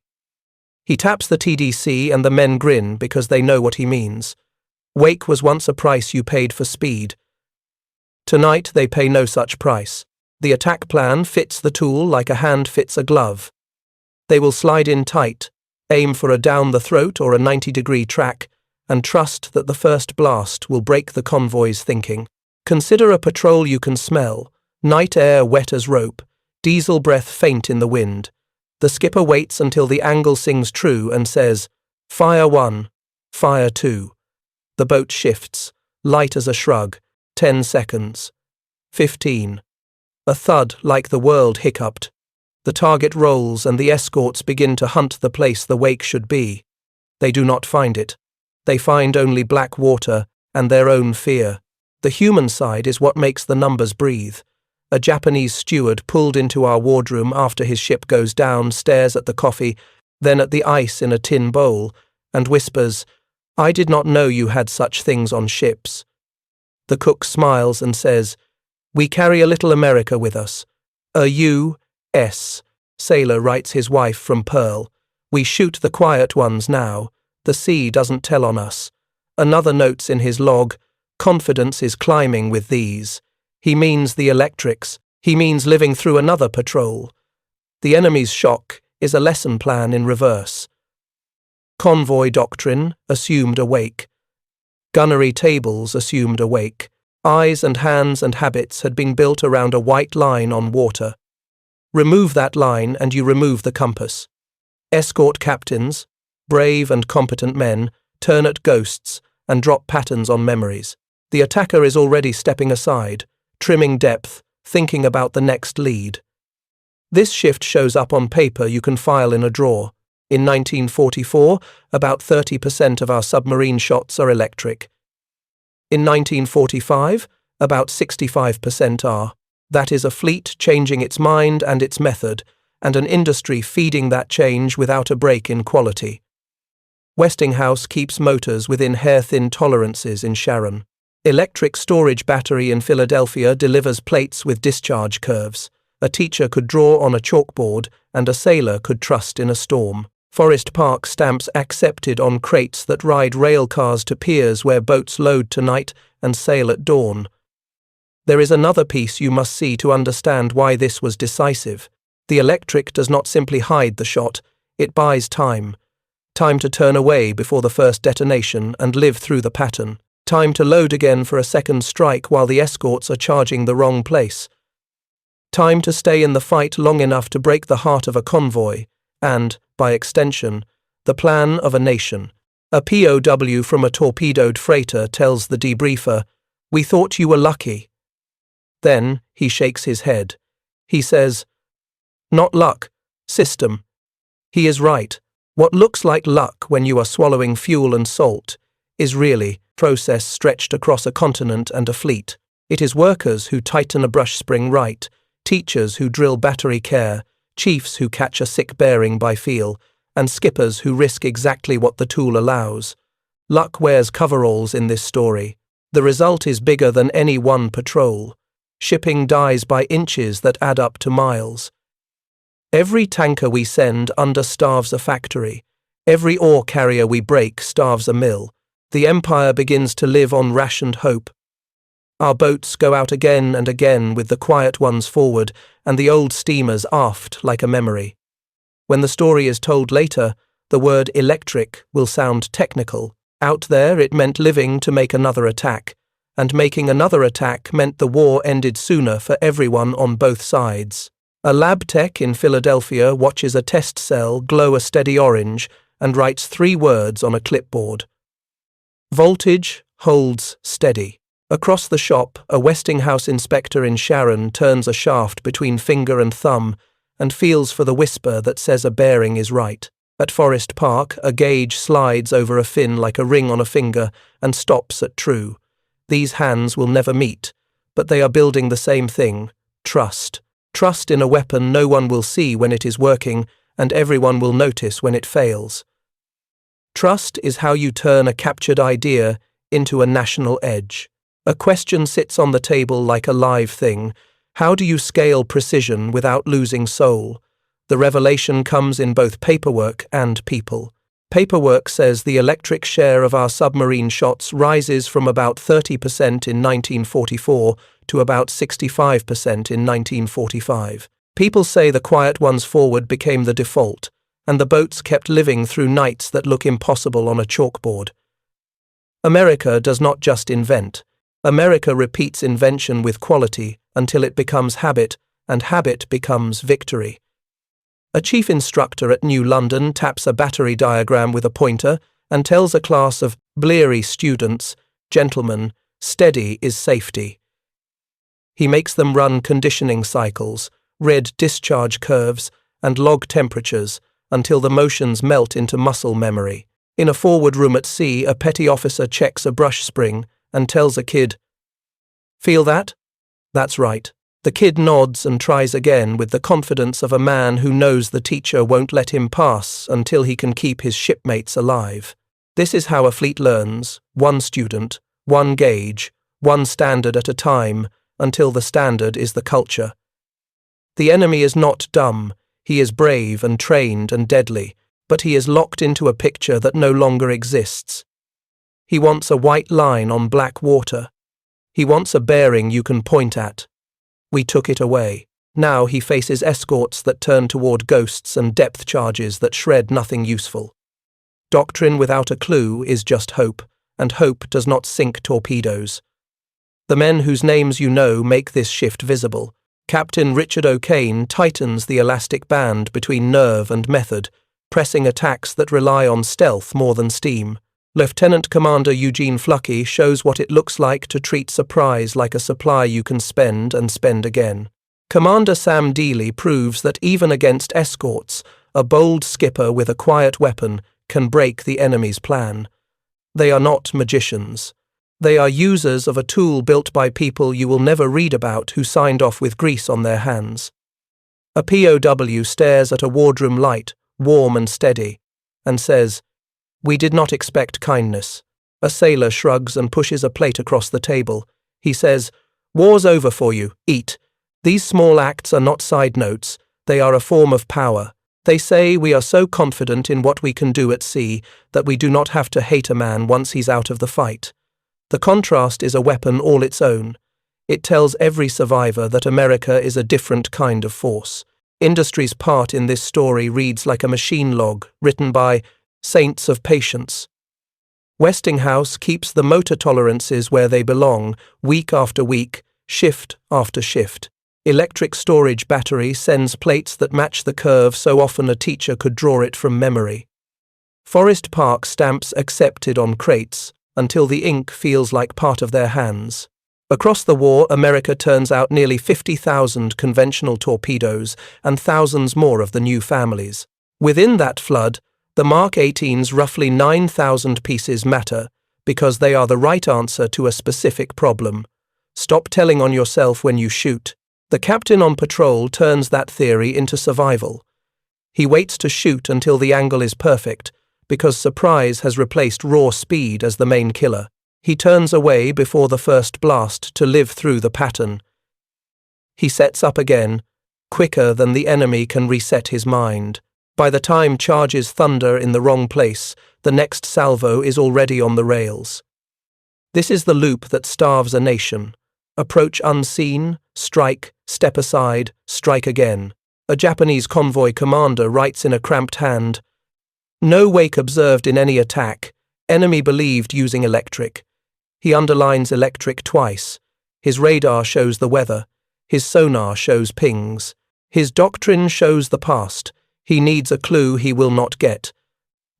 He taps the TDC and the men grin because they know what he means. Wake was once a price you paid for speed. Tonight they pay no such price. The attack plan fits the tool like a hand fits a glove. They will slide in tight, aim for a down-the-throat or a 90-degree track, and trust that the first blast will break the convoy's thinking. Consider a patrol you can smell, night air wet as rope, diesel breath faint in the wind. The skipper waits until the angle sings true and says, "Fire 1, fire 2. The boat shifts, light as a shrug, 10 seconds. 15. A thud like the world hiccuped. The target rolls and the escorts begin to hunt the place the wake should be. They do not find it. They find only black water and their own fear. The human side is what makes the numbers breathe. A Japanese steward pulled into our wardroom after his ship goes down stares at the coffee, then at the ice in a tin bowl, and whispers, "I did not know you had such things on ships." The cook smiles and says, "We carry a little America with us." A U.S. sailor writes his wife from Pearl, "We shoot the quiet ones now. The sea doesn't tell on us." Another notes in his log, "Confidence is climbing with these." He means the electrics. He means living through another patrol. The enemy's shock is a lesson plan in reverse. Convoy doctrine, assumed awake. Gunnery tables, assumed awake. Eyes and hands and habits had been built around a white line on water. Remove that line and you remove the compass. Escort captains, brave and competent men, turn at ghosts and drop patterns on memories. The attacker is already stepping aside, trimming depth, thinking about the next lead. This shift shows up on paper you can file in a drawer. In 1944, about 30% of our submarine shots are electric. In 1945, about 65% are. That is a fleet changing its mind and its method, and an industry feeding that change without a break in quality. Westinghouse keeps motors within hair-thin tolerances in Sharon. Electric storage battery in Philadelphia delivers plates with discharge curves. A teacher could draw on a chalkboard, and a sailor could trust in a storm. Forest Park stamps accepted on crates that ride rail cars to piers where boats load tonight and sail at dawn. There is another piece you must see to understand why this was decisive. The electric does not simply hide the shot, it buys time. Time to turn away before the first detonation and live through the pattern. Time to load again for a second strike while the escorts are charging the wrong place. Time to stay in the fight long enough to break the heart of a convoy, and, by extension, the plan of a nation. A POW from a torpedoed freighter tells the debriefer, "We thought you were lucky." Then he shakes his head. He says, "Not luck, system." He is right. What looks like luck when you are swallowing fuel and salt is really process stretched across a continent and a fleet. It is workers who tighten a brush spring right, teachers who drill battery care, chiefs who catch a sick bearing by feel, and skippers who risk exactly what the tool allows. Luck wears coveralls in this story. The result is bigger than any one patrol. Shipping dies by inches that add up to miles. Every tanker we send understarves a factory. Every ore carrier we break starves a mill. The empire begins to live on rationed hope. Our boats go out again and again with the quiet ones forward and the old steamers aft like a memory. When the story is told later, the word electric will sound technical. Out there it meant living to make another attack, and making another attack meant the war ended sooner for everyone on both sides. A lab tech in Philadelphia watches a test cell glow a steady orange and writes 3 words on a clipboard. Voltage holds steady. Across the shop, a Westinghouse inspector in Sharon turns a shaft between finger and thumb and feels for the whisper that says a bearing is right. At Forest Park, a gauge slides over a fin like a ring on a finger and stops at true. These hands will never meet, but they are building the same thing, trust. Trust in a weapon no one will see when it is working and everyone will notice when it fails. Trust is how you turn a captured idea into a national edge. A question sits on the table like a live thing. How do you scale precision without losing soul? The revelation comes in both paperwork and people. Paperwork says the electric share of our submarine shots rises from about 30% in 1944 to about 65% in 1945. People say the quiet ones forward became the default, and the boats kept living through nights that look impossible on a chalkboard. America does not just invent. America repeats invention with quality until it becomes habit, and habit becomes victory. A chief instructor at New London taps a battery diagram with a pointer and tells a class of bleary students, "Gentlemen, steady is safety." He makes them run conditioning cycles, read discharge curves, and log temperatures until the motions melt into muscle memory. In a forward room at sea, a petty officer checks a brush spring and tells a kid, "Feel that?" That's right. The kid nods and tries again with the confidence of a man who knows the teacher won't let him pass until he can keep his shipmates alive. This is how a fleet learns, one student, one gauge, one standard at a time, until the standard is the culture. The enemy is not dumb, he is brave and trained and deadly, but he is locked into a picture that no longer exists. He wants a white line on black water. He wants a bearing you can point at. We took it away. Now he faces escorts that turn toward ghosts and depth charges that shred nothing useful. Doctrine without a clue is just hope, and hope does not sink torpedoes. The men whose names you know make this shift visible. Captain Richard O'Kane tightens the elastic band between nerve and method, pressing attacks that rely on stealth more than steam. Lieutenant Commander Eugene Fluckey shows what it looks like to treat surprise like a supply you can spend and spend again. Commander Sam Deely proves that even against escorts, a bold skipper with a quiet weapon can break the enemy's plan. They are not magicians. They are users of a tool built by people you will never read about who signed off with grease on their hands. A POW stares at a wardroom light, warm and steady, and says, "We did not expect kindness." A sailor shrugs and pushes a plate across the table. He says, "War's over for you, eat." These small acts are not side notes, they are a form of power. They say we are so confident in what we can do at sea that we do not have to hate a man once he's out of the fight. The contrast is a weapon all its own. It tells every survivor that America is a different kind of force. Industry's part in this story reads like a machine log written by saints of patience. Westinghouse keeps the motor tolerances where they belong, week after week, shift after shift. Electric storage battery sends plates that match the curve so often a teacher could draw it from memory. Forest Park stamps accepted on crates until the ink feels like part of their hands. Across the war, America turns out nearly 50,000 conventional torpedoes and thousands more of the new families. Within that flood, the Mark 18's roughly 9,000 pieces matter because they are the right answer to a specific problem. Stop telling on yourself when you shoot. The captain on patrol turns that theory into survival. He waits to shoot until the angle is perfect, because surprise has replaced raw speed as the main killer. He turns away before the first blast to live through the pattern. He sets up again, quicker than the enemy can reset his mind. By the time charges thunder in the wrong place, the next salvo is already on the rails. This is the loop that starves a nation. Approach unseen, strike, step aside, strike again. A Japanese convoy commander writes in a cramped hand, "No wake observed in any attack, enemy believed using electric." He underlines electric twice. His radar shows the weather. His sonar shows pings. His doctrine shows the past. He needs a clue he will not get.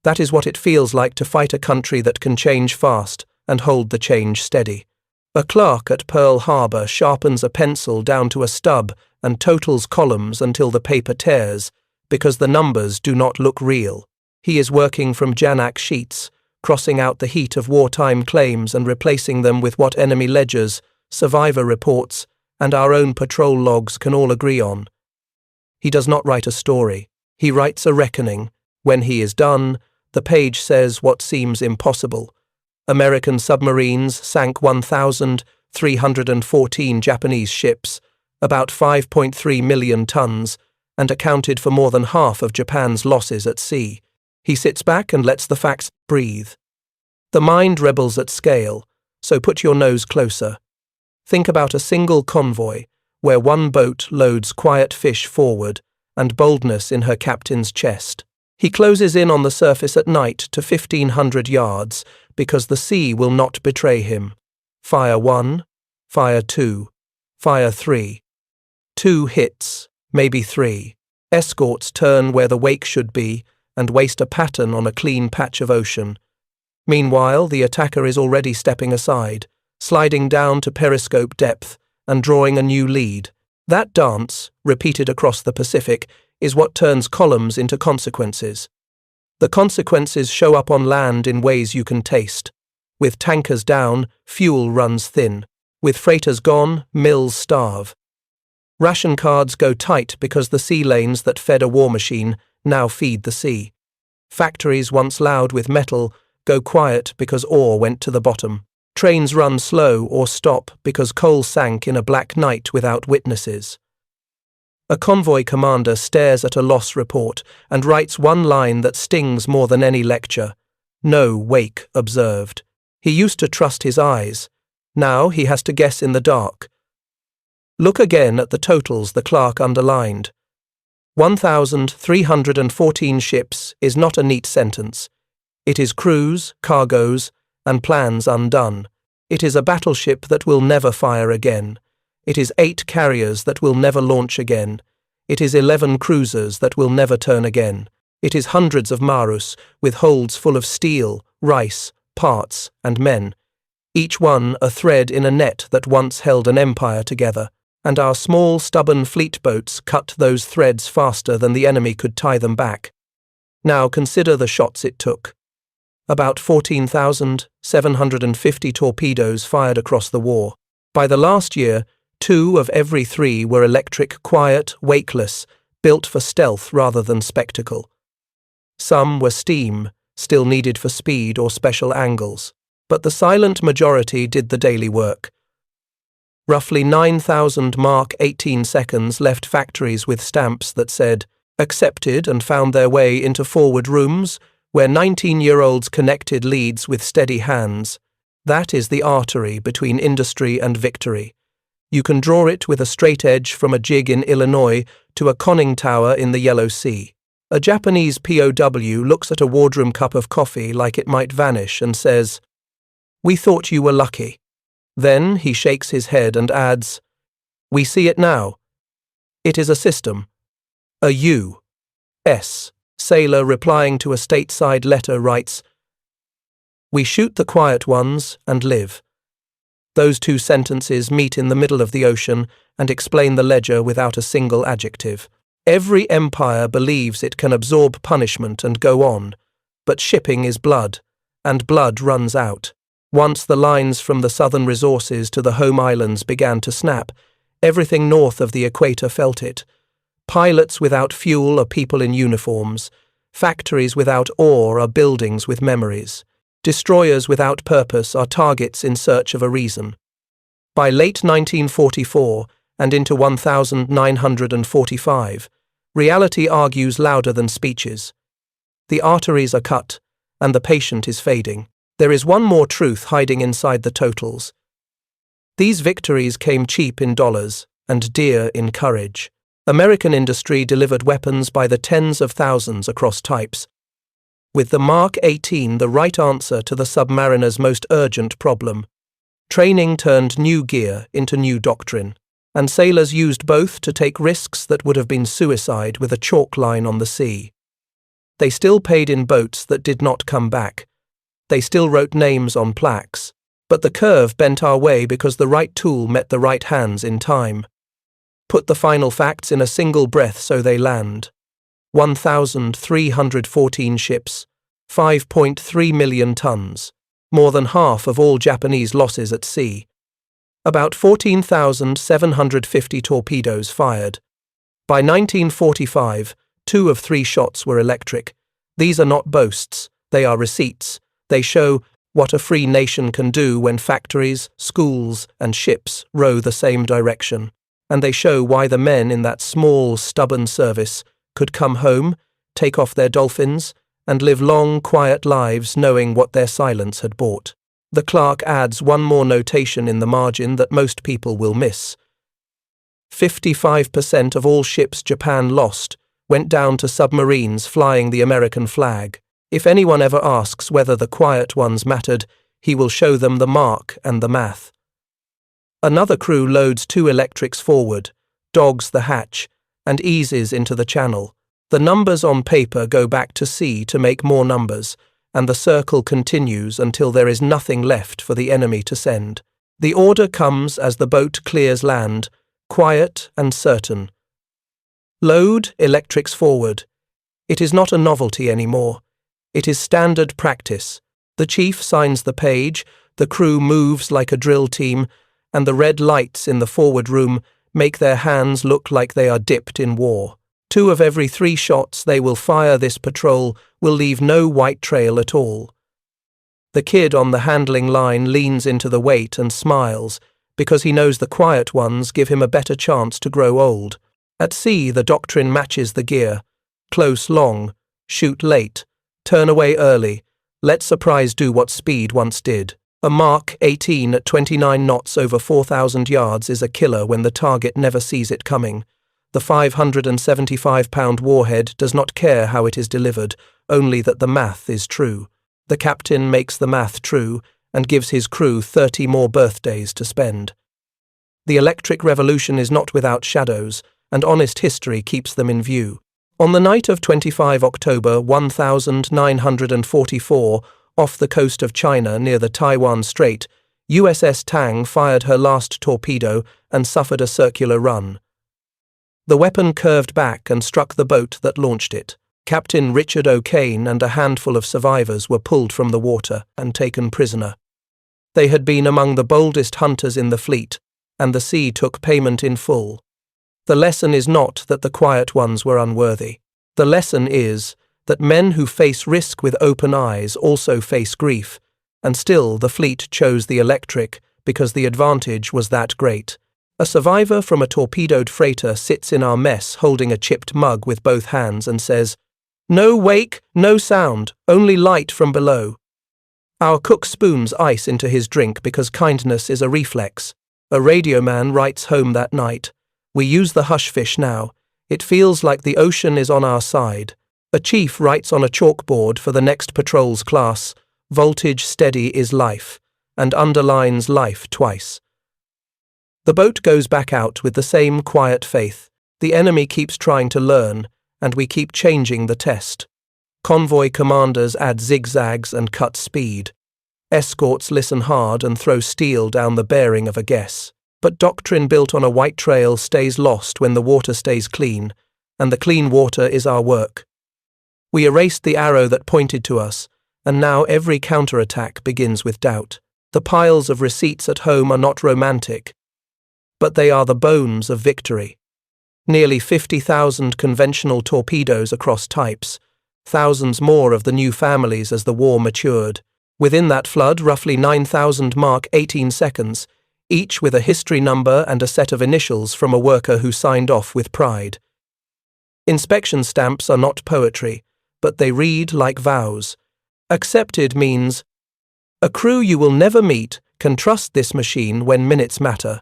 That is what it feels like to fight a country that can change fast and hold the change steady. A clerk at Pearl Harbor sharpens a pencil down to a stub and totals columns until the paper tears, because the numbers do not look real. He is working from Janak sheets, crossing out the heat of wartime claims and replacing them with what enemy ledgers, survivor reports, and our own patrol logs can all agree on. He does not write a story. He writes a reckoning. When he is done, the page says what seems impossible. American submarines sank 1,314 Japanese ships, about 5.3 million tons, and accounted for more than half of Japan's losses at sea. He sits back and lets the facts breathe. The mind rebels at scale, so put your nose closer. Think about a single convoy, where one boat loads quiet fish forward and boldness in her captain's chest. He closes in on the surface at night to 1,500 yards, because the sea will not betray him. Fire 1, fire 2, fire 3. 2 hits, maybe 3. Escorts turn where the wake should be and waste a pattern on a clean patch of ocean. Meanwhile, the attacker is already stepping aside, sliding down to periscope depth and drawing a new lead. That dance, repeated across the Pacific, is what turns columns into consequences. The consequences show up on land in ways you can taste. With tankers down, fuel runs thin. With freighters gone, mills starve. Ration cards go tight because the sea lanes that fed a war machine now feed the sea. Factories once loud with metal go quiet because ore went to the bottom. Trains run slow or stop because coal sank in a black night without witnesses. A convoy commander stares at a loss report and writes one line that stings more than any lecture. No wake observed. He used to trust his eyes. Now he has to guess in the dark. Look again at the totals the clerk underlined. 1,314 ships is not a neat sentence. It is crews, cargoes, and plans undone. It is a battleship that will never fire again. It is 8 carriers that will never launch again. It is 11 cruisers that will never turn again. It is hundreds of Marus with holds full of steel, rice, parts, and men, each one a thread in a net that once held an empire together, and our small, stubborn fleet boats cut those threads faster than the enemy could tie them back. Now consider the shots it took. About 14,750 torpedoes fired across the war. By the last year, 2 of every 3 were electric, quiet, weightless, built for stealth rather than spectacle. Some were steam, still needed for speed or special angles, but the silent majority did the daily work. Roughly 9,000 Mark 18 seconds left factories with stamps that said, "Accepted," and found their way into forward rooms, where 19-year-olds connected leads with steady hands. That is the artery between industry and victory. You can draw it with a straight edge from a jig in Illinois to a conning tower in the Yellow Sea. A Japanese POW looks at a wardroom cup of coffee like it might vanish and says, "We thought you were lucky." Then he shakes his head and adds, "We see it now. It is a system. A U.S. sailor replying to a stateside letter writes, "We shoot the quiet ones and live." Those 2 sentences meet in the middle of the ocean and explain the ledger without a single adjective. Every empire believes it can absorb punishment and go on, but shipping is blood, and blood runs out. Once the lines from the southern resources to the home islands began to snap, everything north of the equator felt it. Pilots without fuel are people in uniforms. Factories without ore are buildings with memories. Destroyers without purpose are targets in search of a reason. By late 1944 and into 1945, reality argues louder than speeches. The arteries are cut, and the patient is fading. There is one more truth hiding inside the totals. These victories came cheap in dollars and dear in courage. American industry delivered weapons by the tens of thousands across types. With the Mark 18 the right answer to the submariner's most urgent problem. Training turned new gear into new doctrine, and sailors used both to take risks that would have been suicide with a chalk line on the sea. They still paid in boats that did not come back. They still wrote names on plaques, but the curve bent our way because the right tool met the right hands in time. Put the final facts in a single breath so they land. 1,314 ships, 5.3 million tons, more than half of all Japanese losses at sea. About 14,750 torpedoes fired. By 1945, 2 of 3 shots were electric. These are not boasts, they are receipts. They show what a free nation can do when factories, schools, and ships row the same direction. And they show why the men in that small, stubborn service could come home, take off their dolphins, and live long, quiet lives knowing what their silence had bought. The clerk adds one more notation in the margin that most people will miss. 55% of all ships Japan lost went down to submarines flying the American flag. If anyone ever asks whether the quiet ones mattered, he will show them the mark and the math. Another crew loads 2 electrics forward, dogs the hatch, and eases into the channel. The numbers on paper go back to sea to make more numbers, and the circle continues until there is nothing left for the enemy to send. The order comes as the boat clears land, quiet and certain. Load electrics forward. It is not a novelty anymore. It is standard practice. The chief signs the page, the crew moves like a drill team, and the red lights in the forward room make their hands look like they are dipped in war. 2 of every 3 shots they will fire this patrol will leave no white trail at all. The kid on the handling line leans into the weight and smiles, because he knows the quiet ones give him a better chance to grow old. At sea the doctrine matches the gear. Close long, shoot late, turn away early, let surprise do what speed once did. A Mark 18 at 29 knots over 4,000 yards is a killer when the target never sees it coming. The 575-pound warhead does not care how it is delivered, only that the math is true. The captain makes the math true and gives his crew 30 more birthdays to spend. The electric revolution is not without shadows, and honest history keeps them in view. On the night of 25 October 1944, Off the coast of China near the Taiwan Strait, USS Tang fired her last torpedo and suffered a circular run. The weapon curved back and struck the boat that launched it. Captain Richard O'Kane and a handful of survivors were pulled from the water and taken prisoner. They had been among the boldest hunters in the fleet, and the sea took payment in full. The lesson is not that the quiet ones were unworthy. The lesson is that men who face risk with open eyes also face grief, and still the fleet chose the electric because the advantage was that great. A survivor from a torpedoed freighter sits in our mess holding a chipped mug with both hands and says, "No wake, no sound, only light from below." Our cook spoons ice into his drink because kindness is a reflex. A radio man writes home that night, "We use the hush fish now. It feels like the ocean is on our side." A chief writes on a chalkboard for the next patrol's class, "Voltage steady is life," and underlines life twice. The boat goes back out with the same quiet faith. The enemy keeps trying to learn, and we keep changing the test. Convoy commanders add zigzags and cut speed. Escorts listen hard and throw steel down the bearing of a guess. But doctrine built on a white trail stays lost when the water stays clean, and the clean water is our work. We erased the arrow that pointed to us, and now every counterattack begins with doubt. The piles of receipts at home are not romantic, but they are the bones of victory. Nearly 50,000 conventional torpedoes across types, thousands more of the new families as the war matured. Within that flood, roughly 9,000 mark 18 seconds, each with a history number and a set of initials from a worker who signed off with pride. Inspection stamps are not poetry, but they read like vows. Accepted means, "A crew you will never meet can trust this machine when minutes matter."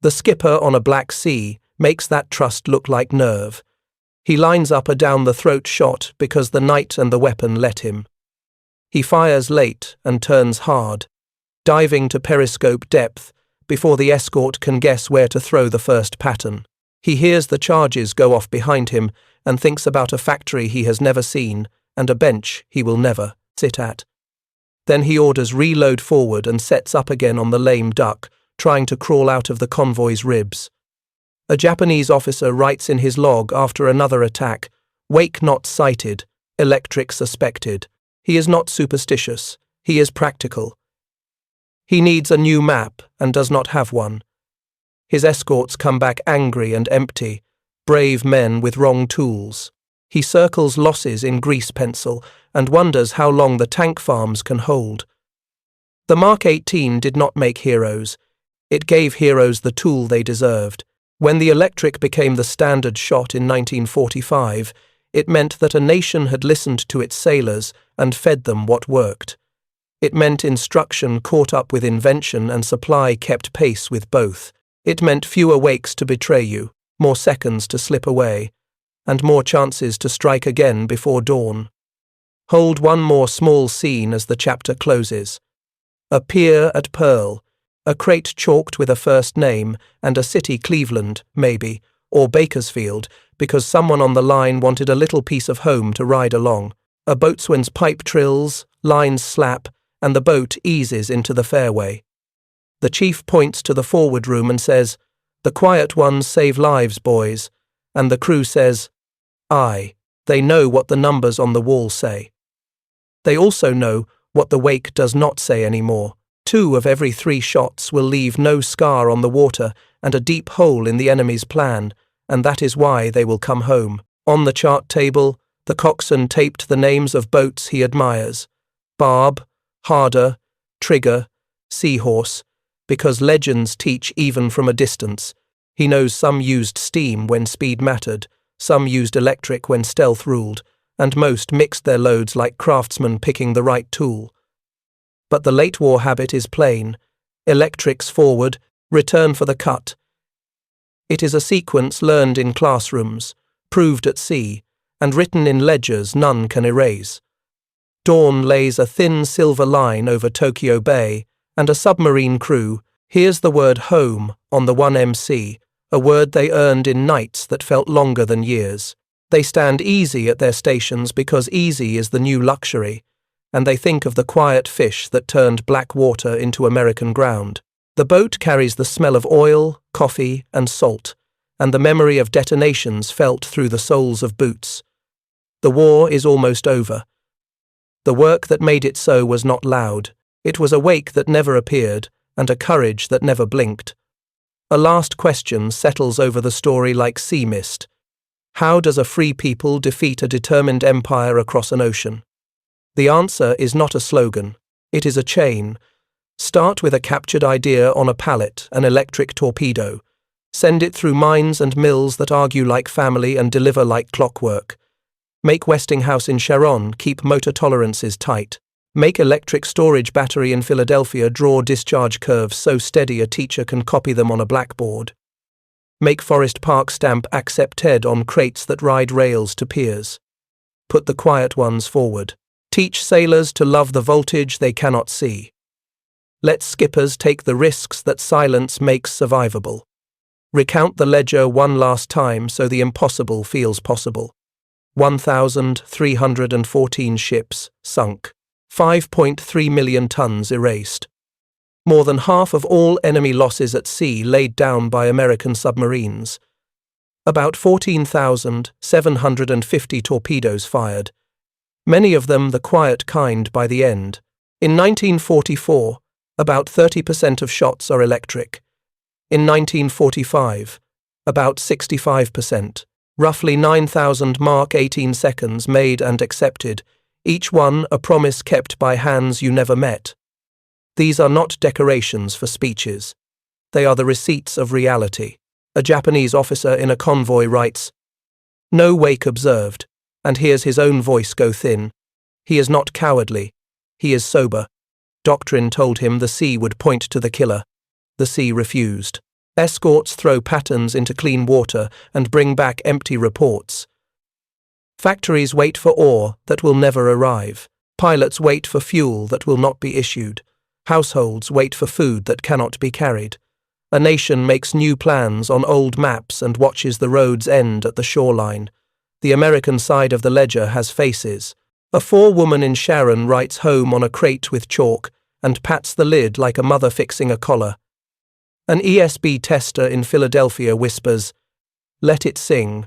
The skipper on a black sea makes that trust look like nerve. He lines up a down-the-throat shot because the night and the weapon let him. He fires late and turns hard, diving to periscope depth before the escort can guess where to throw the first pattern. He hears the charges go off behind him and thinks about a factory he has never seen and a bench he will never sit at. Then he orders reload forward and sets up again on the lame duck, trying to crawl out of the convoy's ribs. A Japanese officer writes in his log after another attack, "Wake not sighted, electric suspected." He is not superstitious, he is practical. He needs a new map and does not have one. His escorts come back angry and empty, brave men with wrong tools. He circles losses in grease pencil and wonders how long the tank farms can hold. The Mark 18 did not make heroes. It gave heroes the tool they deserved. When the electric became the standard shot in 1945, it meant that a nation had listened to its sailors and fed them what worked. It meant instruction caught up with invention and supply kept pace with both. It meant fewer wakes to betray you, more seconds to slip away, and more chances to strike again before dawn. Hold one more small scene as the chapter closes. A pier at Pearl, a crate chalked with a first name, and a city, Cleveland, maybe, or Bakersfield, because someone on the line wanted a little piece of home to ride along. A boatswain's pipe trills, lines slap, and the boat eases into the fairway. The chief points to the forward room and says, "The quiet ones save lives, boys," and the crew says, "Aye." They know what the numbers on the wall say. They also know what the wake does not say anymore. 2 of every 3 shots will leave no scar on the water and a deep hole in the enemy's plan, and that is why they will come home. On the chart table, the coxswain taped the names of boats he admires: Barb, Harder, Trigger, Seahorse, because legends teach even from a distance. He knows some used steam when speed mattered, some used electric when stealth ruled, and most mixed their loads like craftsmen picking the right tool. But the late war habit is plain: electrics forward, return for the cut. It is a sequence learned in classrooms, proved at sea, and written in ledgers none can erase. Dawn lays a thin silver line over Tokyo Bay, and a submarine crew hears the word home on the 1MC, a word they earned in nights that felt longer than years. They stand easy at their stations because easy is the new luxury, and they think of the quiet fish that turned black water into American ground. The boat carries the smell of oil, coffee, and salt, and the memory of detonations felt through the soles of boots. The war is almost over. The work that made it so was not loud. It was a wake that never appeared, and a courage that never blinked. A last question settles over the story like sea mist. How does a free people defeat a determined empire across an ocean? The answer is not a slogan. It is a chain. Start with a captured idea on a pallet, an electric torpedo. Send it through mines and mills that argue like family and deliver like clockwork. Make Westinghouse in Sharon keep motor tolerances tight. Make electric storage battery in Philadelphia draw discharge curves so steady a teacher can copy them on a blackboard. Make Forest Park stamp accepted on crates that ride rails to piers. Put the quiet ones forward. Teach sailors to love the voltage they cannot see. Let skippers take the risks that silence makes survivable. Recount the ledger one last time so the impossible feels possible. 1,314 ships sunk. 5.3 million tons erased. More than half of all enemy losses at sea laid down by American submarines. About 14,750 torpedoes fired. Many of them the quiet kind by the end. In 1944, about 30% of shots are electric. In 1945, about 65%. Roughly 9,000 Mark 18 seconds made and accepted, each one a promise kept by hands you never met. These are not decorations for speeches. They are the receipts of reality. A Japanese officer in a convoy writes, "No wake observed," and hears his own voice go thin. He is not cowardly. He is sober. Doctrine told him the sea would point to the killer. The sea refused. Escorts throw patterns into clean water and bring back empty reports. Factories wait for ore that will never arrive. Pilots wait for fuel that will not be issued. Households wait for food that cannot be carried. A nation makes new plans on old maps and watches the roads end at the shoreline. The American side of the ledger has faces. A forewoman in Sharon writes home on a crate with chalk and pats the lid like a mother fixing a collar. An ESB tester in Philadelphia whispers, "Let it sing,"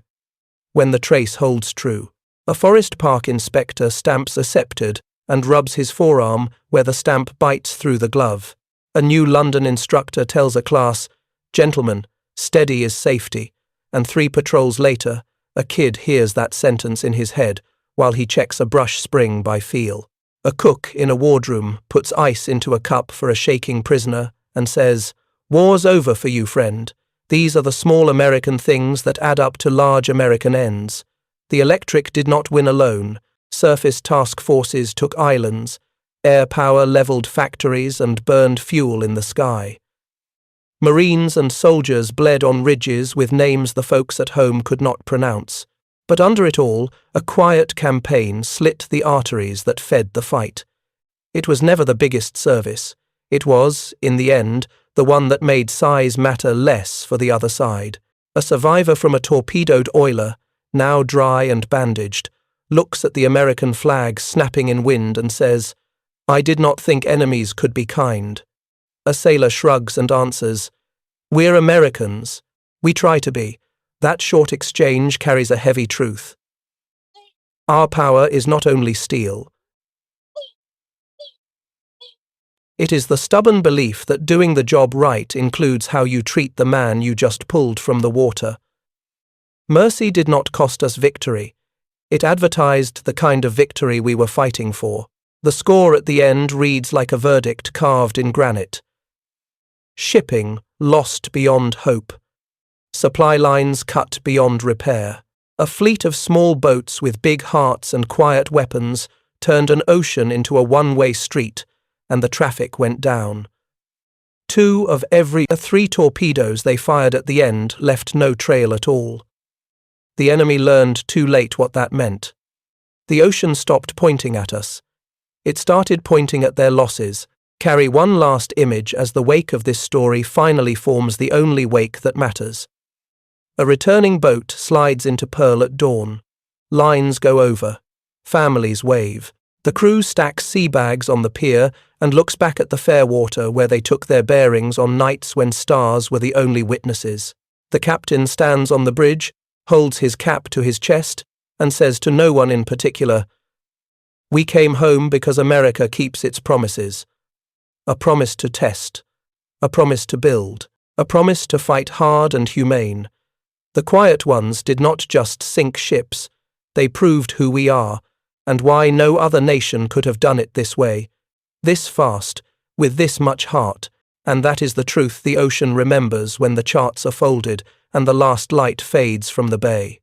when the trace holds true. A Forest Park inspector stamps accepted and rubs his forearm where the stamp bites through the glove. A New London instructor tells a class, "Gentlemen, steady is safety," and 3 patrols later, a kid hears that sentence in his head while he checks a brush spring by feel. A cook in a wardroom puts ice into a cup for a shaking prisoner and says, "War's over for you, friend. These are the small American things that add up to large American ends." The electric did not win alone. Surface task forces took islands. Air power leveled factories and burned fuel in the sky. Marines and soldiers bled on ridges with names the folks at home could not pronounce. But under it all, a quiet campaign slit the arteries that fed the fight. It was never the biggest service. It was, in the end, the one that made size matter less for the other side. A survivor from a torpedoed oiler, now dry and bandaged, looks at the American flag snapping in wind and says, "I did not think enemies could be kind." A sailor shrugs and answers, "We're Americans. We try to be." That short exchange carries a heavy truth. Our power is not only steel. It is the stubborn belief that doing the job right includes how you treat the man you just pulled from the water. Mercy did not cost us victory. It advertised the kind of victory we were fighting for. The score at the end reads like a verdict carved in granite. Shipping lost beyond hope. Supply lines cut beyond repair. A fleet of small boats with big hearts and quiet weapons turned an ocean into a one-way street, and the traffic went down. 2 of every 3 torpedoes they fired at the end left no trail at all. The enemy learned too late what that meant. The ocean stopped pointing at us. It started pointing at their losses. Carry one last image as the wake of this story finally forms the only wake that matters. A returning boat slides into Pearl at dawn. Lines go over. Families wave. The crew stacks sea bags on the pier and looks back at the fair water where they took their bearings on nights when stars were the only witnesses. The captain stands on the bridge, holds his cap to his chest, and says to no one in particular, "We came home because America keeps its promises. A promise to test, a promise to build, a promise to fight hard and humane. The quiet ones did not just sink ships, they proved who we are, and why no other nation could have done it this way, this fast, with this much heart, and that is the truth the ocean remembers when the charts are folded and the last light fades from the bay."